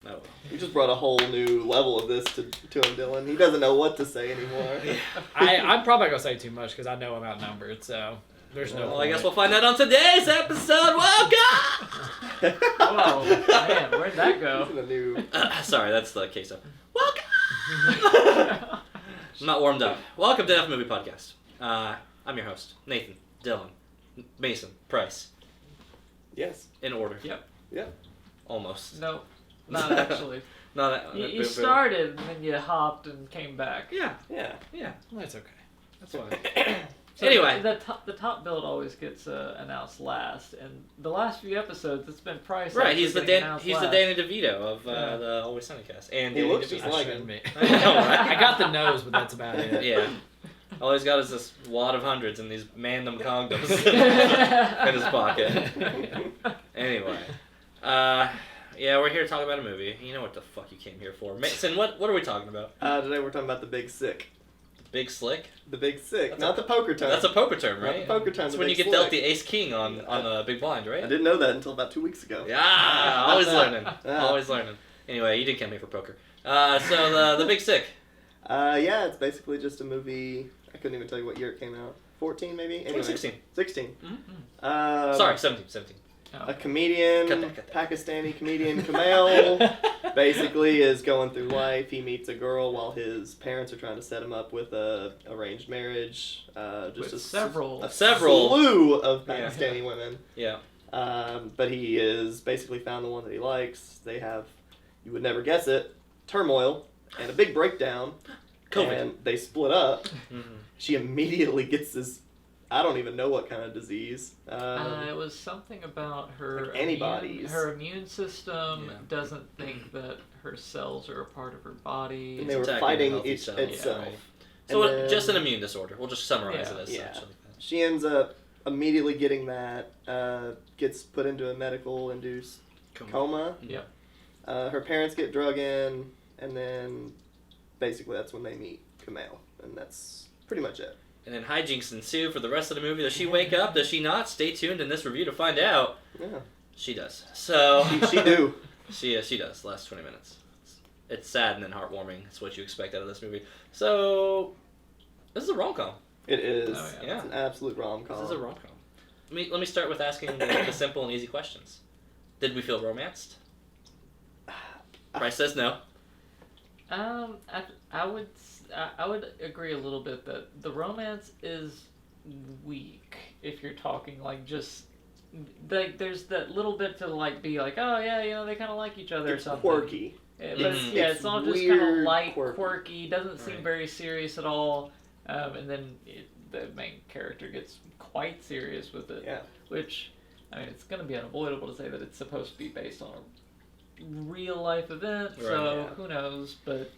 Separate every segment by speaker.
Speaker 1: No.
Speaker 2: You just brought a whole new level of this to him, Dylan. He doesn't know what to say anymore.
Speaker 3: I'm probably going to say too much because I know I'm outnumbered, so there's no point.
Speaker 1: I guess we'll find out on today's episode. Welcome!
Speaker 4: Whoa, man, where'd that go?
Speaker 1: Sorry, that's the queso. Welcome! I'm not warmed up. Welcome to Death Movie Podcast. I'm your host, Nathan, Dylan, Mason, Price.
Speaker 2: Yes.
Speaker 1: In order.
Speaker 4: Yep.
Speaker 2: Yep.
Speaker 1: Almost.
Speaker 4: No, not actually. You started and then you hopped and came back.
Speaker 1: Yeah.
Speaker 2: Yeah.
Speaker 1: Yeah.
Speaker 3: Well, that's okay. That's fine.
Speaker 4: So
Speaker 1: Anyway.
Speaker 4: the top build always gets announced last, and the last few episodes it's been Price.
Speaker 1: Right, he's the Danny DeVito of
Speaker 4: Yeah.
Speaker 1: the Always Sunny cast. And
Speaker 2: He
Speaker 1: Danny
Speaker 2: looks
Speaker 1: DeVito.
Speaker 2: just like
Speaker 3: Shouldn't
Speaker 2: him.
Speaker 3: be.
Speaker 1: I know, right?
Speaker 3: I got the nose, but that's about it.
Speaker 1: Yeah. All he's got is this wad of hundreds and these random condoms in his pocket. Anyway. Yeah, we're here to talk about a movie. You know what the fuck you came here for. Mason, what are we talking about?
Speaker 2: Today we're talking about The Big Sick.
Speaker 1: Big Slick?
Speaker 2: The Big Sick,
Speaker 1: That's
Speaker 2: not the poker term.
Speaker 1: That's a poker term, right?
Speaker 2: Not the poker term.
Speaker 1: That's
Speaker 2: the
Speaker 1: when
Speaker 2: Big
Speaker 1: you get
Speaker 2: Slick.
Speaker 1: dealt the ace king on the big blind, right?
Speaker 2: I didn't know that until about 2 weeks ago.
Speaker 1: Yeah, always learning.
Speaker 2: Yeah.
Speaker 1: Always learning. Anyway, you did come here for poker. So the Big Sick.
Speaker 2: Yeah, it's basically just a movie. I couldn't even tell you what year it came out. 14 maybe? Anyway,
Speaker 1: 2016.
Speaker 2: 16.
Speaker 4: Mm-hmm.
Speaker 1: Sorry, 17.
Speaker 2: A comedian,
Speaker 1: Cut that.
Speaker 2: Pakistani comedian, Kamal, basically is going through life. He meets a girl while his parents are trying to set him up with a arranged marriage. Just
Speaker 4: With
Speaker 2: several
Speaker 1: Several.
Speaker 2: slew of
Speaker 1: Yeah.
Speaker 2: Pakistani women.
Speaker 1: Yeah.
Speaker 2: But he is basically found the one that he likes. They have, you would never guess it, turmoil and a big breakdown.
Speaker 1: COVID.
Speaker 2: And they split up.
Speaker 1: Mm-hmm.
Speaker 2: She immediately gets this, I don't even know what kind of disease.
Speaker 4: It was something about her
Speaker 2: like antibodies.
Speaker 4: Her immune system
Speaker 1: Yeah.
Speaker 4: doesn't think that her cells are a part of her body.
Speaker 2: And they were
Speaker 1: attacking
Speaker 2: fighting
Speaker 1: healthy
Speaker 2: itself.
Speaker 1: cells,
Speaker 4: yeah,
Speaker 1: right. So
Speaker 2: And then-
Speaker 1: just an immune disorder. We'll just summarize
Speaker 4: Yeah.
Speaker 1: it as
Speaker 2: Yeah.
Speaker 1: such.
Speaker 2: She ends up immediately getting that, gets put into a medical-induced coma.
Speaker 4: Yep.
Speaker 2: Her parents get drug in, and then basically that's when they meet Kamal, and that's pretty much it.
Speaker 1: And then hijinks ensue for the rest of the movie. Does she wake up? Does she not? Stay tuned in this review to find out.
Speaker 2: Yeah,
Speaker 1: She does. So
Speaker 2: she do.
Speaker 1: She does. Last 20 minutes. It's sad and then heartwarming. It's what you expect out of this movie. So this is a rom-com.
Speaker 2: It is.
Speaker 4: Oh,
Speaker 1: yeah.
Speaker 2: It's an absolute rom-com.
Speaker 1: This is a rom-com. Let me start with asking the simple and easy questions. Did we feel romanced? Bryce says no.
Speaker 4: I would agree a little bit that the romance is weak if you're talking like just like there's that little bit to like be like, oh yeah, you know, they kind of like each other
Speaker 2: It's
Speaker 4: or something.
Speaker 2: quirky.
Speaker 4: Yeah, but
Speaker 1: Mhm.
Speaker 4: it's all just kind of
Speaker 2: weird,
Speaker 4: light,
Speaker 2: quirky.
Speaker 4: doesn't seem
Speaker 1: Right.
Speaker 4: very serious at all, and then the main character gets quite serious with it.
Speaker 2: Yeah.
Speaker 4: Which, I mean, it's going to be unavoidable to say that it's supposed to be based on a real life event, so
Speaker 2: yeah.
Speaker 4: who knows? But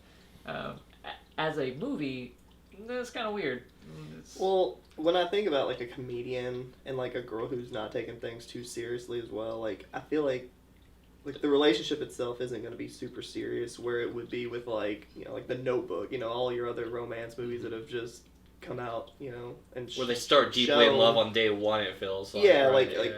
Speaker 4: as a movie, it's kind of weird.
Speaker 2: Well, when I think about like a comedian and like a girl who's not taking things too seriously as well, like I feel like the relationship itself isn't going to be super serious where it would be with like, you know, like The Notebook, you know, all your other romance movies that have just come out, you know, and
Speaker 1: Where they start deeply in
Speaker 2: show-
Speaker 1: love on day one, it feels like.
Speaker 2: Yeah,
Speaker 1: right?
Speaker 2: like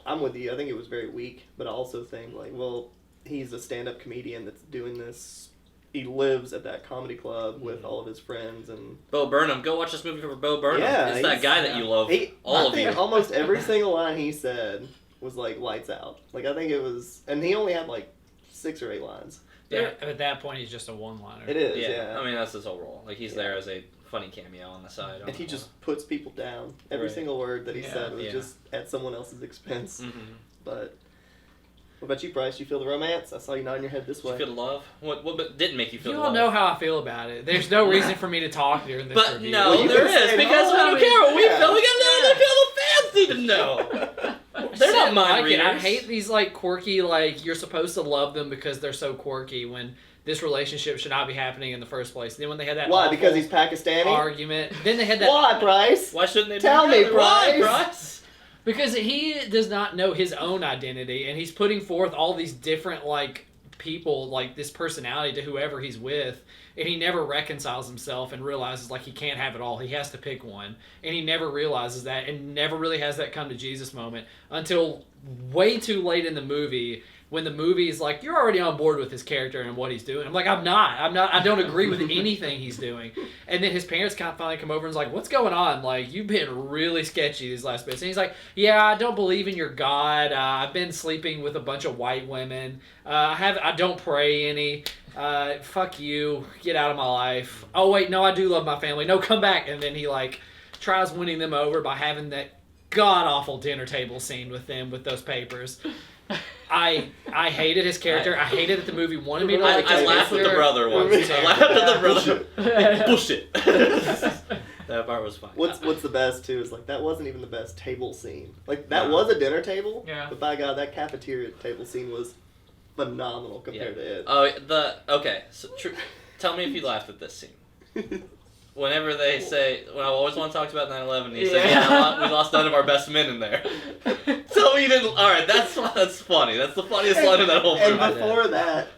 Speaker 2: I'm with you. I think it was very weak, but I also think like, well, he's a stand-up comedian that's doing this. He lives at that comedy club with all of his friends, and
Speaker 1: Bo Burnham. Go watch this movie for Bo Burnham.
Speaker 2: Yeah,
Speaker 1: it's that
Speaker 2: he's-
Speaker 1: guy that you love.
Speaker 2: I
Speaker 1: All of
Speaker 2: think
Speaker 1: you.
Speaker 2: almost every single line he said was like lights out. Like I think it was, and he only had like 6 or 8 lines.
Speaker 3: Yeah, at that point, he's just a one-liner.
Speaker 2: It is,
Speaker 1: Yeah.
Speaker 2: yeah.
Speaker 1: I mean, that's his whole role. Like, he's there as a funny cameo on the side.
Speaker 2: And he just puts people down. Every
Speaker 1: Right.
Speaker 2: single word that he
Speaker 4: Yeah.
Speaker 2: said was
Speaker 1: Yeah.
Speaker 2: just at someone else's expense.
Speaker 1: Mm-hmm.
Speaker 2: But what about you, Bryce? You feel the romance? I saw you nodding your head this
Speaker 1: Did you
Speaker 2: way.
Speaker 1: feel the love? What didn't make you feel
Speaker 3: You
Speaker 1: the
Speaker 3: all
Speaker 1: love?
Speaker 3: know how I feel about it. There's no reason for me to talk during this
Speaker 1: But
Speaker 3: review.
Speaker 1: no,
Speaker 2: Well, you
Speaker 1: there
Speaker 2: can
Speaker 1: is,
Speaker 2: say
Speaker 1: because we
Speaker 2: no.
Speaker 1: don't care what we
Speaker 2: Yeah.
Speaker 1: feel. We gotta feel the fans need to know. They're not mind
Speaker 3: like it. I
Speaker 1: readers.
Speaker 3: hate these like quirky, like you're supposed to love them because they're so quirky when this relationship should not be happening in the first place. Then when they had that
Speaker 2: Why?
Speaker 3: awful
Speaker 2: Because he's Pakistani?
Speaker 3: argument, then they had that
Speaker 2: Why, Bryce?
Speaker 1: Why shouldn't they be
Speaker 2: Tell me,
Speaker 1: together? Why,
Speaker 2: Bryce.
Speaker 1: Bryce?
Speaker 3: because he does not know his own identity, and he's putting forth all these different like people, like this personality to whoever he's with, and he never reconciles himself and realizes like he can't have it all. He has to pick one, and he never realizes that, and never really has that come to Jesus moment until way too late in the movie. when the movie's like, you're already on board with his character and what he's doing. I'm like, I'm not. I don't agree with anything he's doing. And then his parents kind of finally come over and is like, what's going on? Like, you've been really sketchy these last bits. And he's like, yeah, I don't believe in your God. I've been sleeping with a bunch of white women. I don't pray any. Fuck you. Get out of my life. Oh, wait, no, I do love my family. No, come back. And then he, like, tries winning them over by having that god-awful dinner table scene with them with those papers. I hated his character. I hated that the movie wanted me to like his
Speaker 1: I laughed at the
Speaker 3: character.
Speaker 1: brother once. I laughed at the brother. Bullshit. That part was fine.
Speaker 2: What's the best too is like that wasn't even the best table scene. Like that was a dinner table, but by God, that cafeteria table scene was phenomenal compared to it.
Speaker 1: Okay. So tell me if you laughed at this scene. Whenever they say, when I always want to talk about 9/11, he said, we lost none of our best men in there. Tell me you didn't. All right, that's funny. That's the funniest line in that whole movie.
Speaker 2: And before that,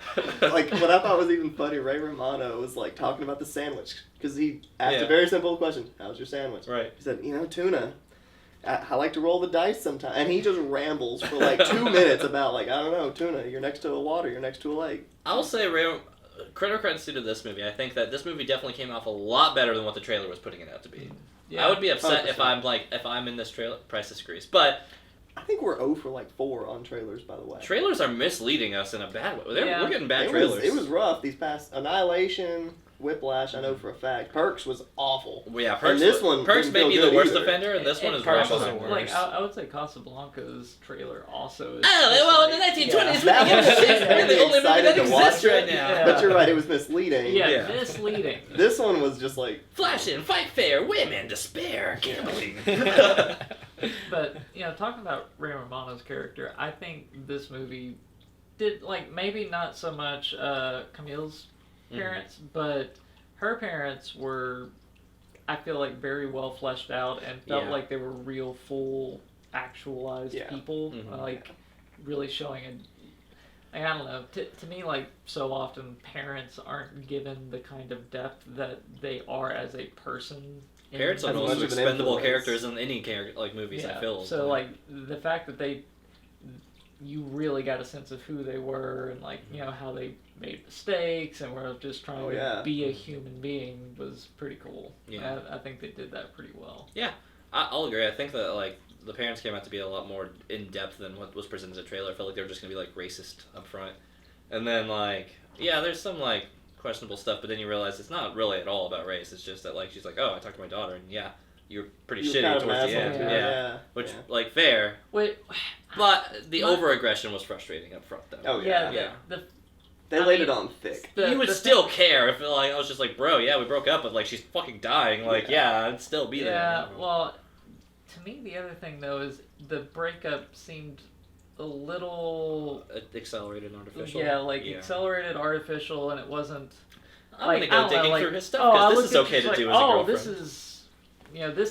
Speaker 2: like what I thought was even funny, Ray Romano was like talking about the sandwich because he asked a very simple question: "How's your sandwich?"
Speaker 1: Right.
Speaker 2: He said, "Tuna. I like to roll the dice sometimes." And he just rambles for like 2 minutes about like I don't know, tuna. You're next to a water. You're next to a lake.
Speaker 1: I'll say credit to this movie. I think that this movie definitely came off a lot better than what the trailer was putting it out to be. Yeah. I would be upset
Speaker 2: 100%.
Speaker 1: if I'm in this trailer. Price disagrees, but
Speaker 2: I think we're 0 for like 4 on trailers. By the way,
Speaker 1: trailers are misleading us in a bad way. We're getting bad trailers.
Speaker 2: It was rough. These past Annihilation, Whiplash, I know for a fact. Perks was awful.
Speaker 1: Well, yeah,
Speaker 2: Perks. And this one
Speaker 1: Perks may be the worst
Speaker 2: either.
Speaker 1: offender, and this one is
Speaker 3: Perks
Speaker 1: right
Speaker 3: was the
Speaker 1: behind.
Speaker 3: worst.
Speaker 4: Like I would say Casablanca's trailer also is.
Speaker 1: Oh well, in the 1920s,
Speaker 2: we're
Speaker 1: the only movie that
Speaker 2: to watch
Speaker 1: exists right
Speaker 2: it.
Speaker 1: now.
Speaker 4: Yeah.
Speaker 2: But you're right, it was misleading.
Speaker 4: Yeah, misleading.
Speaker 2: This one was just like
Speaker 1: Flashing, fight fair, women, despair, gambling.
Speaker 4: But talking about Ray Romano's character, I think this movie did maybe not so much Camille's parents, but her parents were, I feel like, very well fleshed out and felt like they were real, full, actualized people. Really showing I don't know. To me, so often parents aren't given the kind of depth that they are as a person.
Speaker 1: Parents are the most expendable characters in any movies. I feel
Speaker 4: so. The fact that you really got a sense of who they were and how they made mistakes and were just trying to be a human being was pretty cool. Yeah, I think they did that pretty well.
Speaker 1: Yeah, I'll agree. I think that the parents came out to be a lot more in depth than what was presented in the trailer. I felt like they were just gonna be racist up front, and then there's some questionable stuff, but then you realize it's not really at all about race. It's just that she's like, oh, I talked to my daughter, and you're pretty shitty towards the end. Yeah. Which fair.
Speaker 4: Wait,
Speaker 1: but the over-aggression was frustrating up front though.
Speaker 2: Oh yeah. They laid it on thick.
Speaker 1: You would still care if I was just like, bro, we broke up, but she's fucking dying. I'd still be there.
Speaker 4: Yeah, well, to me the other thing though is the breakup seemed a little
Speaker 1: accelerated and artificial.
Speaker 4: Accelerated, artificial, and it wasn't.
Speaker 1: I'm gonna go digging through his stuff because this is okay to do as a girlfriend.
Speaker 4: This is,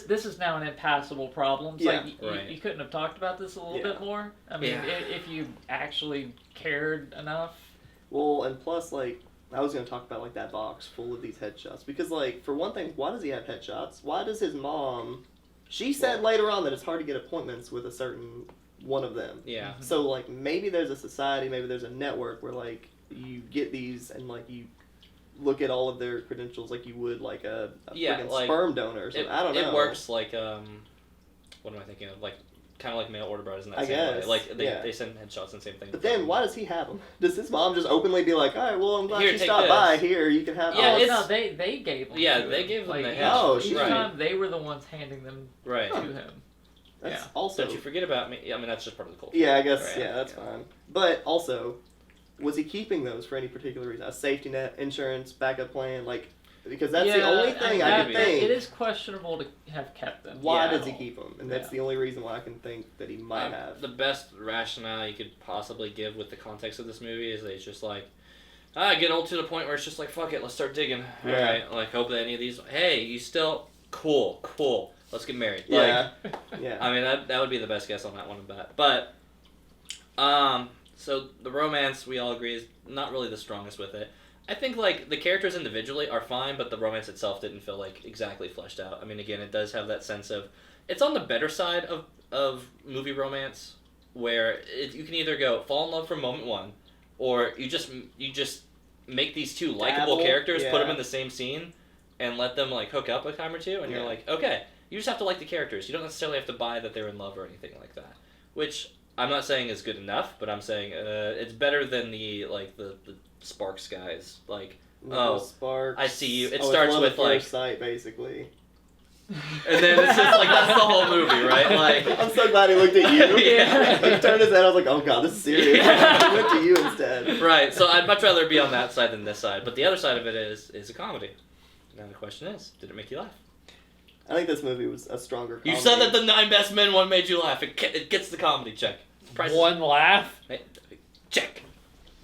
Speaker 4: this is now an impassable problem. It's you couldn't have talked about this a little bit more. I mean, if you actually cared enough.
Speaker 2: Well, and plus, I was going to talk about, that box full of these headshots. Because, for one thing, why does he have headshots? Why does his mom... She said later on that it's hard to get appointments with a certain one of them.
Speaker 1: Yeah.
Speaker 2: So, maybe there's a society, maybe there's a network where, you get these and, you look at all of their credentials like you would, a friggin' sperm donor or something. I don't know.
Speaker 1: It works what am I thinking of? Kind of like mail order brides in that same way. They send headshots and same thing.
Speaker 2: But then, why does he have them? Does his mom just openly be like, all right, well, I'm glad
Speaker 1: Here,
Speaker 2: she
Speaker 1: take
Speaker 2: stopped
Speaker 1: this.
Speaker 2: by. Here, you can have
Speaker 4: no, they gave them.
Speaker 1: Yeah,
Speaker 4: to
Speaker 1: they
Speaker 4: him.
Speaker 1: gave them the
Speaker 4: each
Speaker 1: headshots.
Speaker 4: each time they were the ones handing them to him.
Speaker 2: That's also...
Speaker 1: Don't you forget about me. I mean, that's just part of the culture.
Speaker 2: Yeah, I guess, that's fine. But also, was he keeping those for any particular reason? A safety net, insurance, backup plan, because that's the only thing I can think.
Speaker 4: It is questionable to have kept them.
Speaker 2: Why does he keep them? And that's the only reason why I can think that he might have.
Speaker 1: The best rationale you could possibly give with the context of this movie is that it's just get old to the point where it's just fuck it, let's start digging.
Speaker 2: Yeah.
Speaker 1: Alright, hope that any of these, hey, you still, cool, let's get married.
Speaker 2: Yeah.
Speaker 1: I mean, that would be the best guess on that one of that. But, so the romance, we all agree, is not really the strongest with it. I think the characters individually are fine, but the romance itself didn't feel exactly fleshed out. I mean, again, it does have that sense of it's on the better side of movie romance, where you can either go fall in love from moment one, or you just make these two likable characters, put them in the same scene, and let them like hook up a time or two, and you're like, okay, you just have to like the characters. You don't necessarily have to buy that they're in love or anything like that. Which I'm not saying is good enough, but I'm saying it's better than the Sparks guys. Like,
Speaker 2: Sparks.
Speaker 1: I see you. It starts with like
Speaker 2: sight, basically.
Speaker 1: And then it's just like that's the whole movie, right? Like,
Speaker 2: I'm so glad he looked at you.
Speaker 1: Yeah.
Speaker 2: He turned his head. I was like, oh god, this is serious.
Speaker 1: Yeah.
Speaker 2: He went to you instead.
Speaker 1: Right. So I'd much rather be on that side than this side. But the other side of it is a comedy. Now the question is, did it make you laugh?
Speaker 2: I think this movie was a stronger comedy.
Speaker 1: You said that the 9 Best Men one made you laugh. It gets the comedy check.
Speaker 3: One laugh
Speaker 1: Check.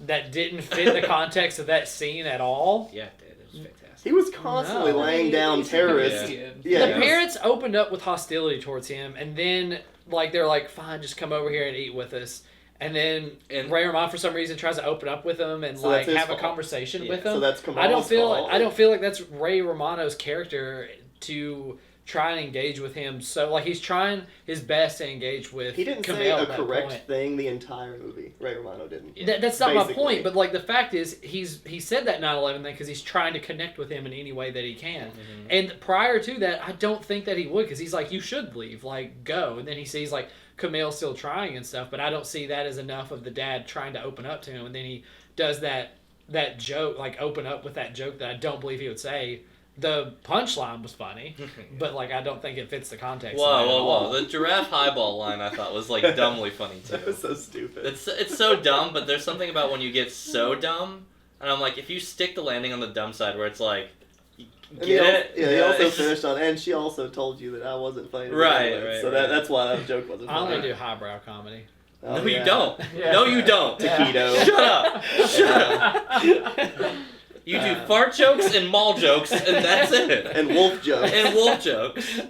Speaker 3: that didn't fit the context of that scene at all.
Speaker 1: Yeah, it did. It was fantastic.
Speaker 2: He was constantly laying down terrorists.
Speaker 3: The parents opened up with hostility towards him, and then like they're like, "Fine, just come over here and eat with us." And then Ray Romano, for some reason, tries to open up with him and like have a conversation with him.
Speaker 2: So that's Kamal's
Speaker 3: I don't feel like
Speaker 2: fault.
Speaker 3: that's Ray Romano's character to try and engage with him. So like he's trying his best to engage with.
Speaker 2: He didn't
Speaker 3: Kumail
Speaker 2: say a
Speaker 3: at that
Speaker 2: correct
Speaker 3: point.
Speaker 2: thing the entire movie. Ray Romano didn't.
Speaker 3: That's not
Speaker 2: Basically.
Speaker 3: my point, but like the fact is he said that 9/11 thing because he's trying to connect with him in any way that he can.
Speaker 1: Mm-hmm.
Speaker 3: And prior to that, I don't think that he would because he's like, you should leave, like go. And then he sees like Kumail still trying and stuff, but I don't see that as enough of the dad trying to open up to him. And then he does that joke, like open up with that joke that I don't believe he would say. The punchline was funny, but like I don't think it fits the context.
Speaker 1: Whoa! The giraffe highball line I thought was like dumbly funny too.
Speaker 2: That was so stupid.
Speaker 1: It's so dumb, but there's something about when you get so dumb, and I'm like, if you stick the landing on the dumb side where it's like, get it?
Speaker 2: Yeah, he also finished on, and she also told you that I wasn't funny.
Speaker 1: Right.
Speaker 2: So that's why that joke wasn't
Speaker 3: I
Speaker 2: funny.
Speaker 3: only do highbrow comedy.
Speaker 2: Oh,
Speaker 1: No,
Speaker 2: yeah.
Speaker 1: you don't.
Speaker 4: Yeah.
Speaker 1: No, you don't.
Speaker 2: Taquito.
Speaker 1: Shut up. Shut up. You do fart jokes and mall jokes, and that's it.
Speaker 2: And wolf jokes.
Speaker 1: And wolf jokes.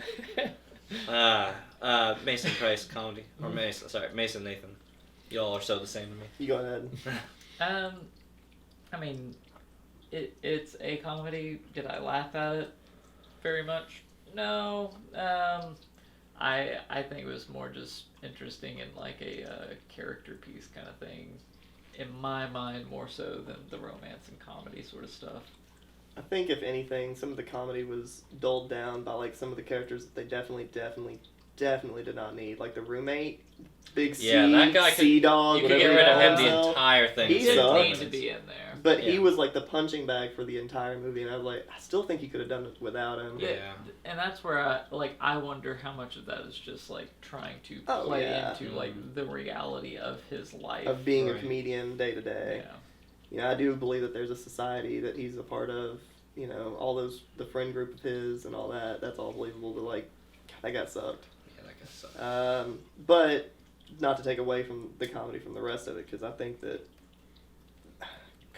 Speaker 1: Mason Price comedy, or Mason Nathan. Y'all are so the same to me.
Speaker 2: You go ahead.
Speaker 4: I mean, it's a comedy. Did I laugh at it very much? No. I think it was more just interesting and like a character piece kind of thing. In my mind, more so than the romance and comedy sort of stuff.
Speaker 2: I think if anything, some of the comedy was dulled down by like some of the characters that they definitely did not need. Like the roommate, big
Speaker 1: that guy
Speaker 2: sea dog.
Speaker 1: You could get
Speaker 2: whatever
Speaker 1: rid
Speaker 2: he
Speaker 1: of him
Speaker 2: calls
Speaker 1: the
Speaker 2: himself.
Speaker 1: entire thing.
Speaker 2: He
Speaker 4: Didn't
Speaker 2: sucked.
Speaker 4: need to be in there.
Speaker 2: But
Speaker 1: Yeah.
Speaker 2: he was like the punching bag for the entire movie, and I was like, I still think he could have done it without him.
Speaker 1: Yeah.
Speaker 4: And that's where I wonder how much of that is just like trying to
Speaker 2: Oh,
Speaker 4: play
Speaker 2: yeah.
Speaker 4: into like the reality of his life.
Speaker 2: Of being a
Speaker 1: Right.
Speaker 2: comedian day to day.
Speaker 4: Yeah.
Speaker 2: You know, I do believe that there's a society that he's a part of. You know, all the friend group of his and all that. That's all believable. But like, God, that guy sucked.
Speaker 1: Yeah, that guy sucked.
Speaker 2: But not to take away from the comedy from the rest of it, because I think that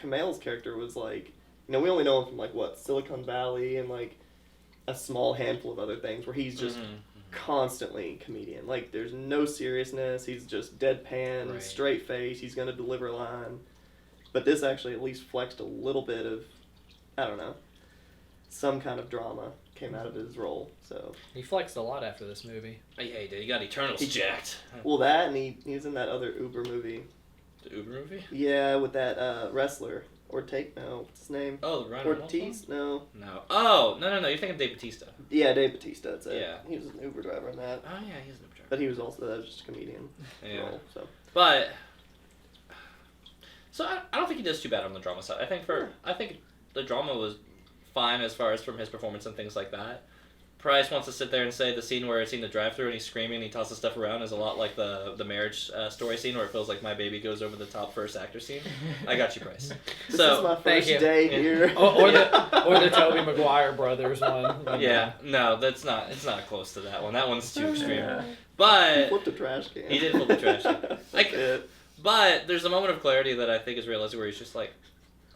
Speaker 2: Kumail's character was like, you know, we only know him from like what, Silicon Valley and like a small handful of other things where he's just constantly comedian. Like there's no seriousness. He's just deadpan,
Speaker 1: Right.
Speaker 2: straight face. He's gonna deliver a line. But this actually at least flexed a little bit of, I don't know, some kind of drama came out of his role. So
Speaker 3: He flexed a lot after this movie.
Speaker 1: Oh, yeah, he did. He got Eternals jacked.
Speaker 2: well, that and he was in that other Uber movie.
Speaker 1: The Uber movie?
Speaker 2: Yeah, with that wrestler. What's his name?
Speaker 1: Oh, the Ryan
Speaker 2: Ortiz? No.
Speaker 1: No. Oh, no. You're thinking of Dave Bautista.
Speaker 2: Yeah, Dave Bautista. That's it.
Speaker 1: Yeah.
Speaker 2: He was an Uber driver in that.
Speaker 1: Oh, yeah, he's an Uber driver.
Speaker 2: But he was also that was just a comedian
Speaker 1: Yeah.
Speaker 2: role. So
Speaker 1: But so I don't think he does too bad on the drama side. I think the drama was fine as far as from his performance and things like that. Price wants to sit there and say the scene where it's in the drive-thru and he's screaming and he tosses stuff around is a lot like the marriage story scene where it feels like my baby goes over the top first actor scene. I got you, Price.
Speaker 2: this
Speaker 1: So
Speaker 2: is my
Speaker 3: thank
Speaker 2: first
Speaker 3: you.
Speaker 2: day
Speaker 1: Yeah.
Speaker 2: here.
Speaker 3: Or the Tobey Maguire brothers one.
Speaker 1: yeah, no, it's not close to that one. That one's too extreme.
Speaker 4: Yeah.
Speaker 2: He
Speaker 1: But
Speaker 2: flipped a trash can.
Speaker 1: He did flip the trash can.
Speaker 2: That's
Speaker 1: Like-
Speaker 2: it.
Speaker 1: But there's a moment of clarity that I think is realistic where he's just like,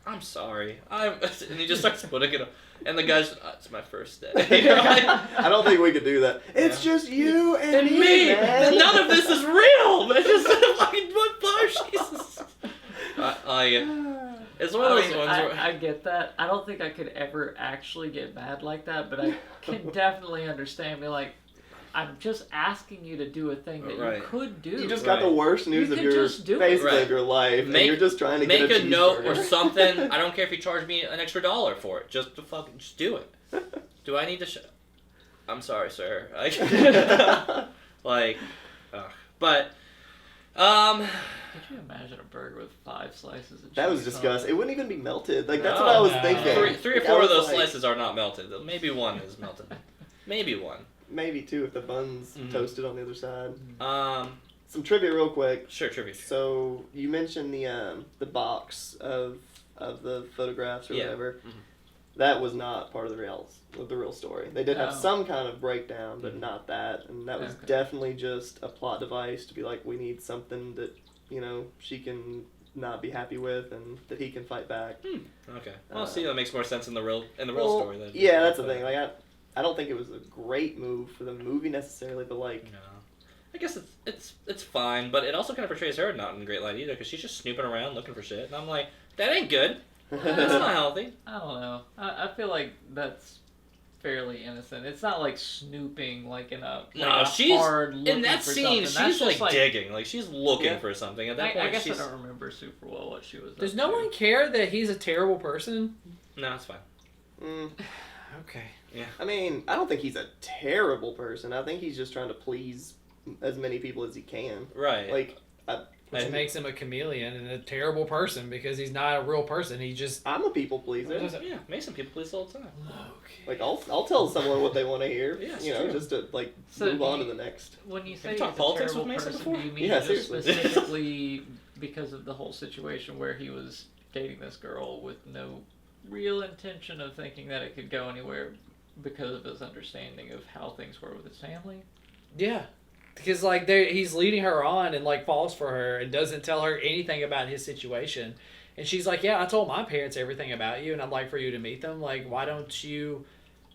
Speaker 1: I'm sorry. And he just starts putting it up. And the guy's, it's my first day. You know, like,
Speaker 2: I don't think we could do that. It's just you and,
Speaker 1: and me!
Speaker 2: man.
Speaker 1: None of this is real! But it's just fucking one bar, Jesus. It's one of those ones where...
Speaker 4: I get that. I don't think I could ever actually get mad like that, but I can definitely understand. Be like, I'm just asking you to do a thing that
Speaker 1: Right.
Speaker 4: you could do.
Speaker 2: You just got the worst news
Speaker 4: You
Speaker 2: of
Speaker 4: could
Speaker 2: your
Speaker 4: just do it.
Speaker 2: basically
Speaker 1: Right.
Speaker 2: of your life, and
Speaker 1: Make-
Speaker 2: you're just trying to
Speaker 1: Make
Speaker 2: get
Speaker 1: a note or
Speaker 2: cheeseburger.
Speaker 1: something. I don't care if you charge me an extra $1 for it. Just do it. Do I need to? I'm sorry, sir. Like, but
Speaker 4: Could you imagine a burger with 5 slices of cheese?
Speaker 2: That was
Speaker 4: on
Speaker 2: disgusting.
Speaker 4: it?
Speaker 2: It wouldn't even be melted. Like that's
Speaker 1: No,
Speaker 2: what I was
Speaker 3: no.
Speaker 2: thinking.
Speaker 1: three or
Speaker 2: Like, I
Speaker 1: four of
Speaker 2: was
Speaker 1: those
Speaker 2: like,
Speaker 1: slices are not melted. Maybe one is melted. Maybe one.
Speaker 2: Maybe two if the bun's
Speaker 1: Mhm.
Speaker 2: toasted on the other side.
Speaker 1: Um,
Speaker 2: Some trivia, real quick.
Speaker 1: sure, trivia.
Speaker 2: So you mentioned the box of the photographs or
Speaker 1: Yeah.
Speaker 2: whatever.
Speaker 1: Mhm.
Speaker 2: That was not part of the real story. They did have
Speaker 4: Oh.
Speaker 2: some kind of breakdown, but
Speaker 1: Mhm.
Speaker 2: not that. And that was
Speaker 4: Okay.
Speaker 2: definitely just a plot device to be like, we need something that she can not be happy with, and that he can fight back.
Speaker 1: Okay. Well,
Speaker 2: Uh,
Speaker 1: see, that makes more sense in the real
Speaker 2: Well,
Speaker 1: story. Than
Speaker 2: yeah, that's the thing. Like I don't think it was a great move for the movie necessarily, but like.
Speaker 1: No. I guess it's fine, but it also kind of portrays her not in a great light either, because she's just snooping around looking for shit, and I'm like, that ain't good. That's not healthy.
Speaker 4: I don't know. I feel like that's fairly innocent. It's not like snooping like in a
Speaker 1: No,
Speaker 4: a
Speaker 1: she's
Speaker 4: hard
Speaker 1: in
Speaker 4: looking
Speaker 1: that
Speaker 4: for
Speaker 1: scene.
Speaker 4: something. That's
Speaker 1: She's
Speaker 4: just
Speaker 1: like digging, like she's looking
Speaker 2: Yeah.
Speaker 1: for something. At that
Speaker 4: I
Speaker 1: point,
Speaker 4: guess
Speaker 1: she's
Speaker 4: I don't remember super well what she was.
Speaker 3: Does
Speaker 4: up
Speaker 3: no
Speaker 4: to.
Speaker 3: one care that he's a terrible person?
Speaker 1: no, it's fine.
Speaker 2: Mm,
Speaker 3: Okay.
Speaker 2: I mean, I don't think he's a terrible person. I think he's just trying to please as many people as he can.
Speaker 1: Right.
Speaker 2: Like,
Speaker 3: Which makes him a chameleon and a terrible person because he's not a real person. He just.
Speaker 2: I'm a people pleaser.
Speaker 1: Yeah, Mason people please all the time.
Speaker 3: Okay.
Speaker 2: Like, I'll tell someone what they want to hear.
Speaker 1: Yeah, it's
Speaker 2: you know,
Speaker 1: true.
Speaker 2: just to like
Speaker 4: So
Speaker 2: move on
Speaker 4: you-
Speaker 2: to the next.
Speaker 4: When you say
Speaker 1: you
Speaker 4: he's
Speaker 1: talked
Speaker 4: a
Speaker 1: politics
Speaker 4: terrible
Speaker 1: with Mason
Speaker 4: person,
Speaker 1: before?
Speaker 4: do you mean
Speaker 2: Yeah,
Speaker 4: just
Speaker 2: seriously.
Speaker 4: specifically because of the whole situation where he was dating this girl with no real intention of thinking that it could go anywhere because of his understanding of how things were with his family?
Speaker 3: Yeah. Because like he's leading her on and like falls for her and doesn't tell her anything about his situation, and she's like, "Yeah, I told my parents everything about you, and I'd like for you to meet them. Like, why don't you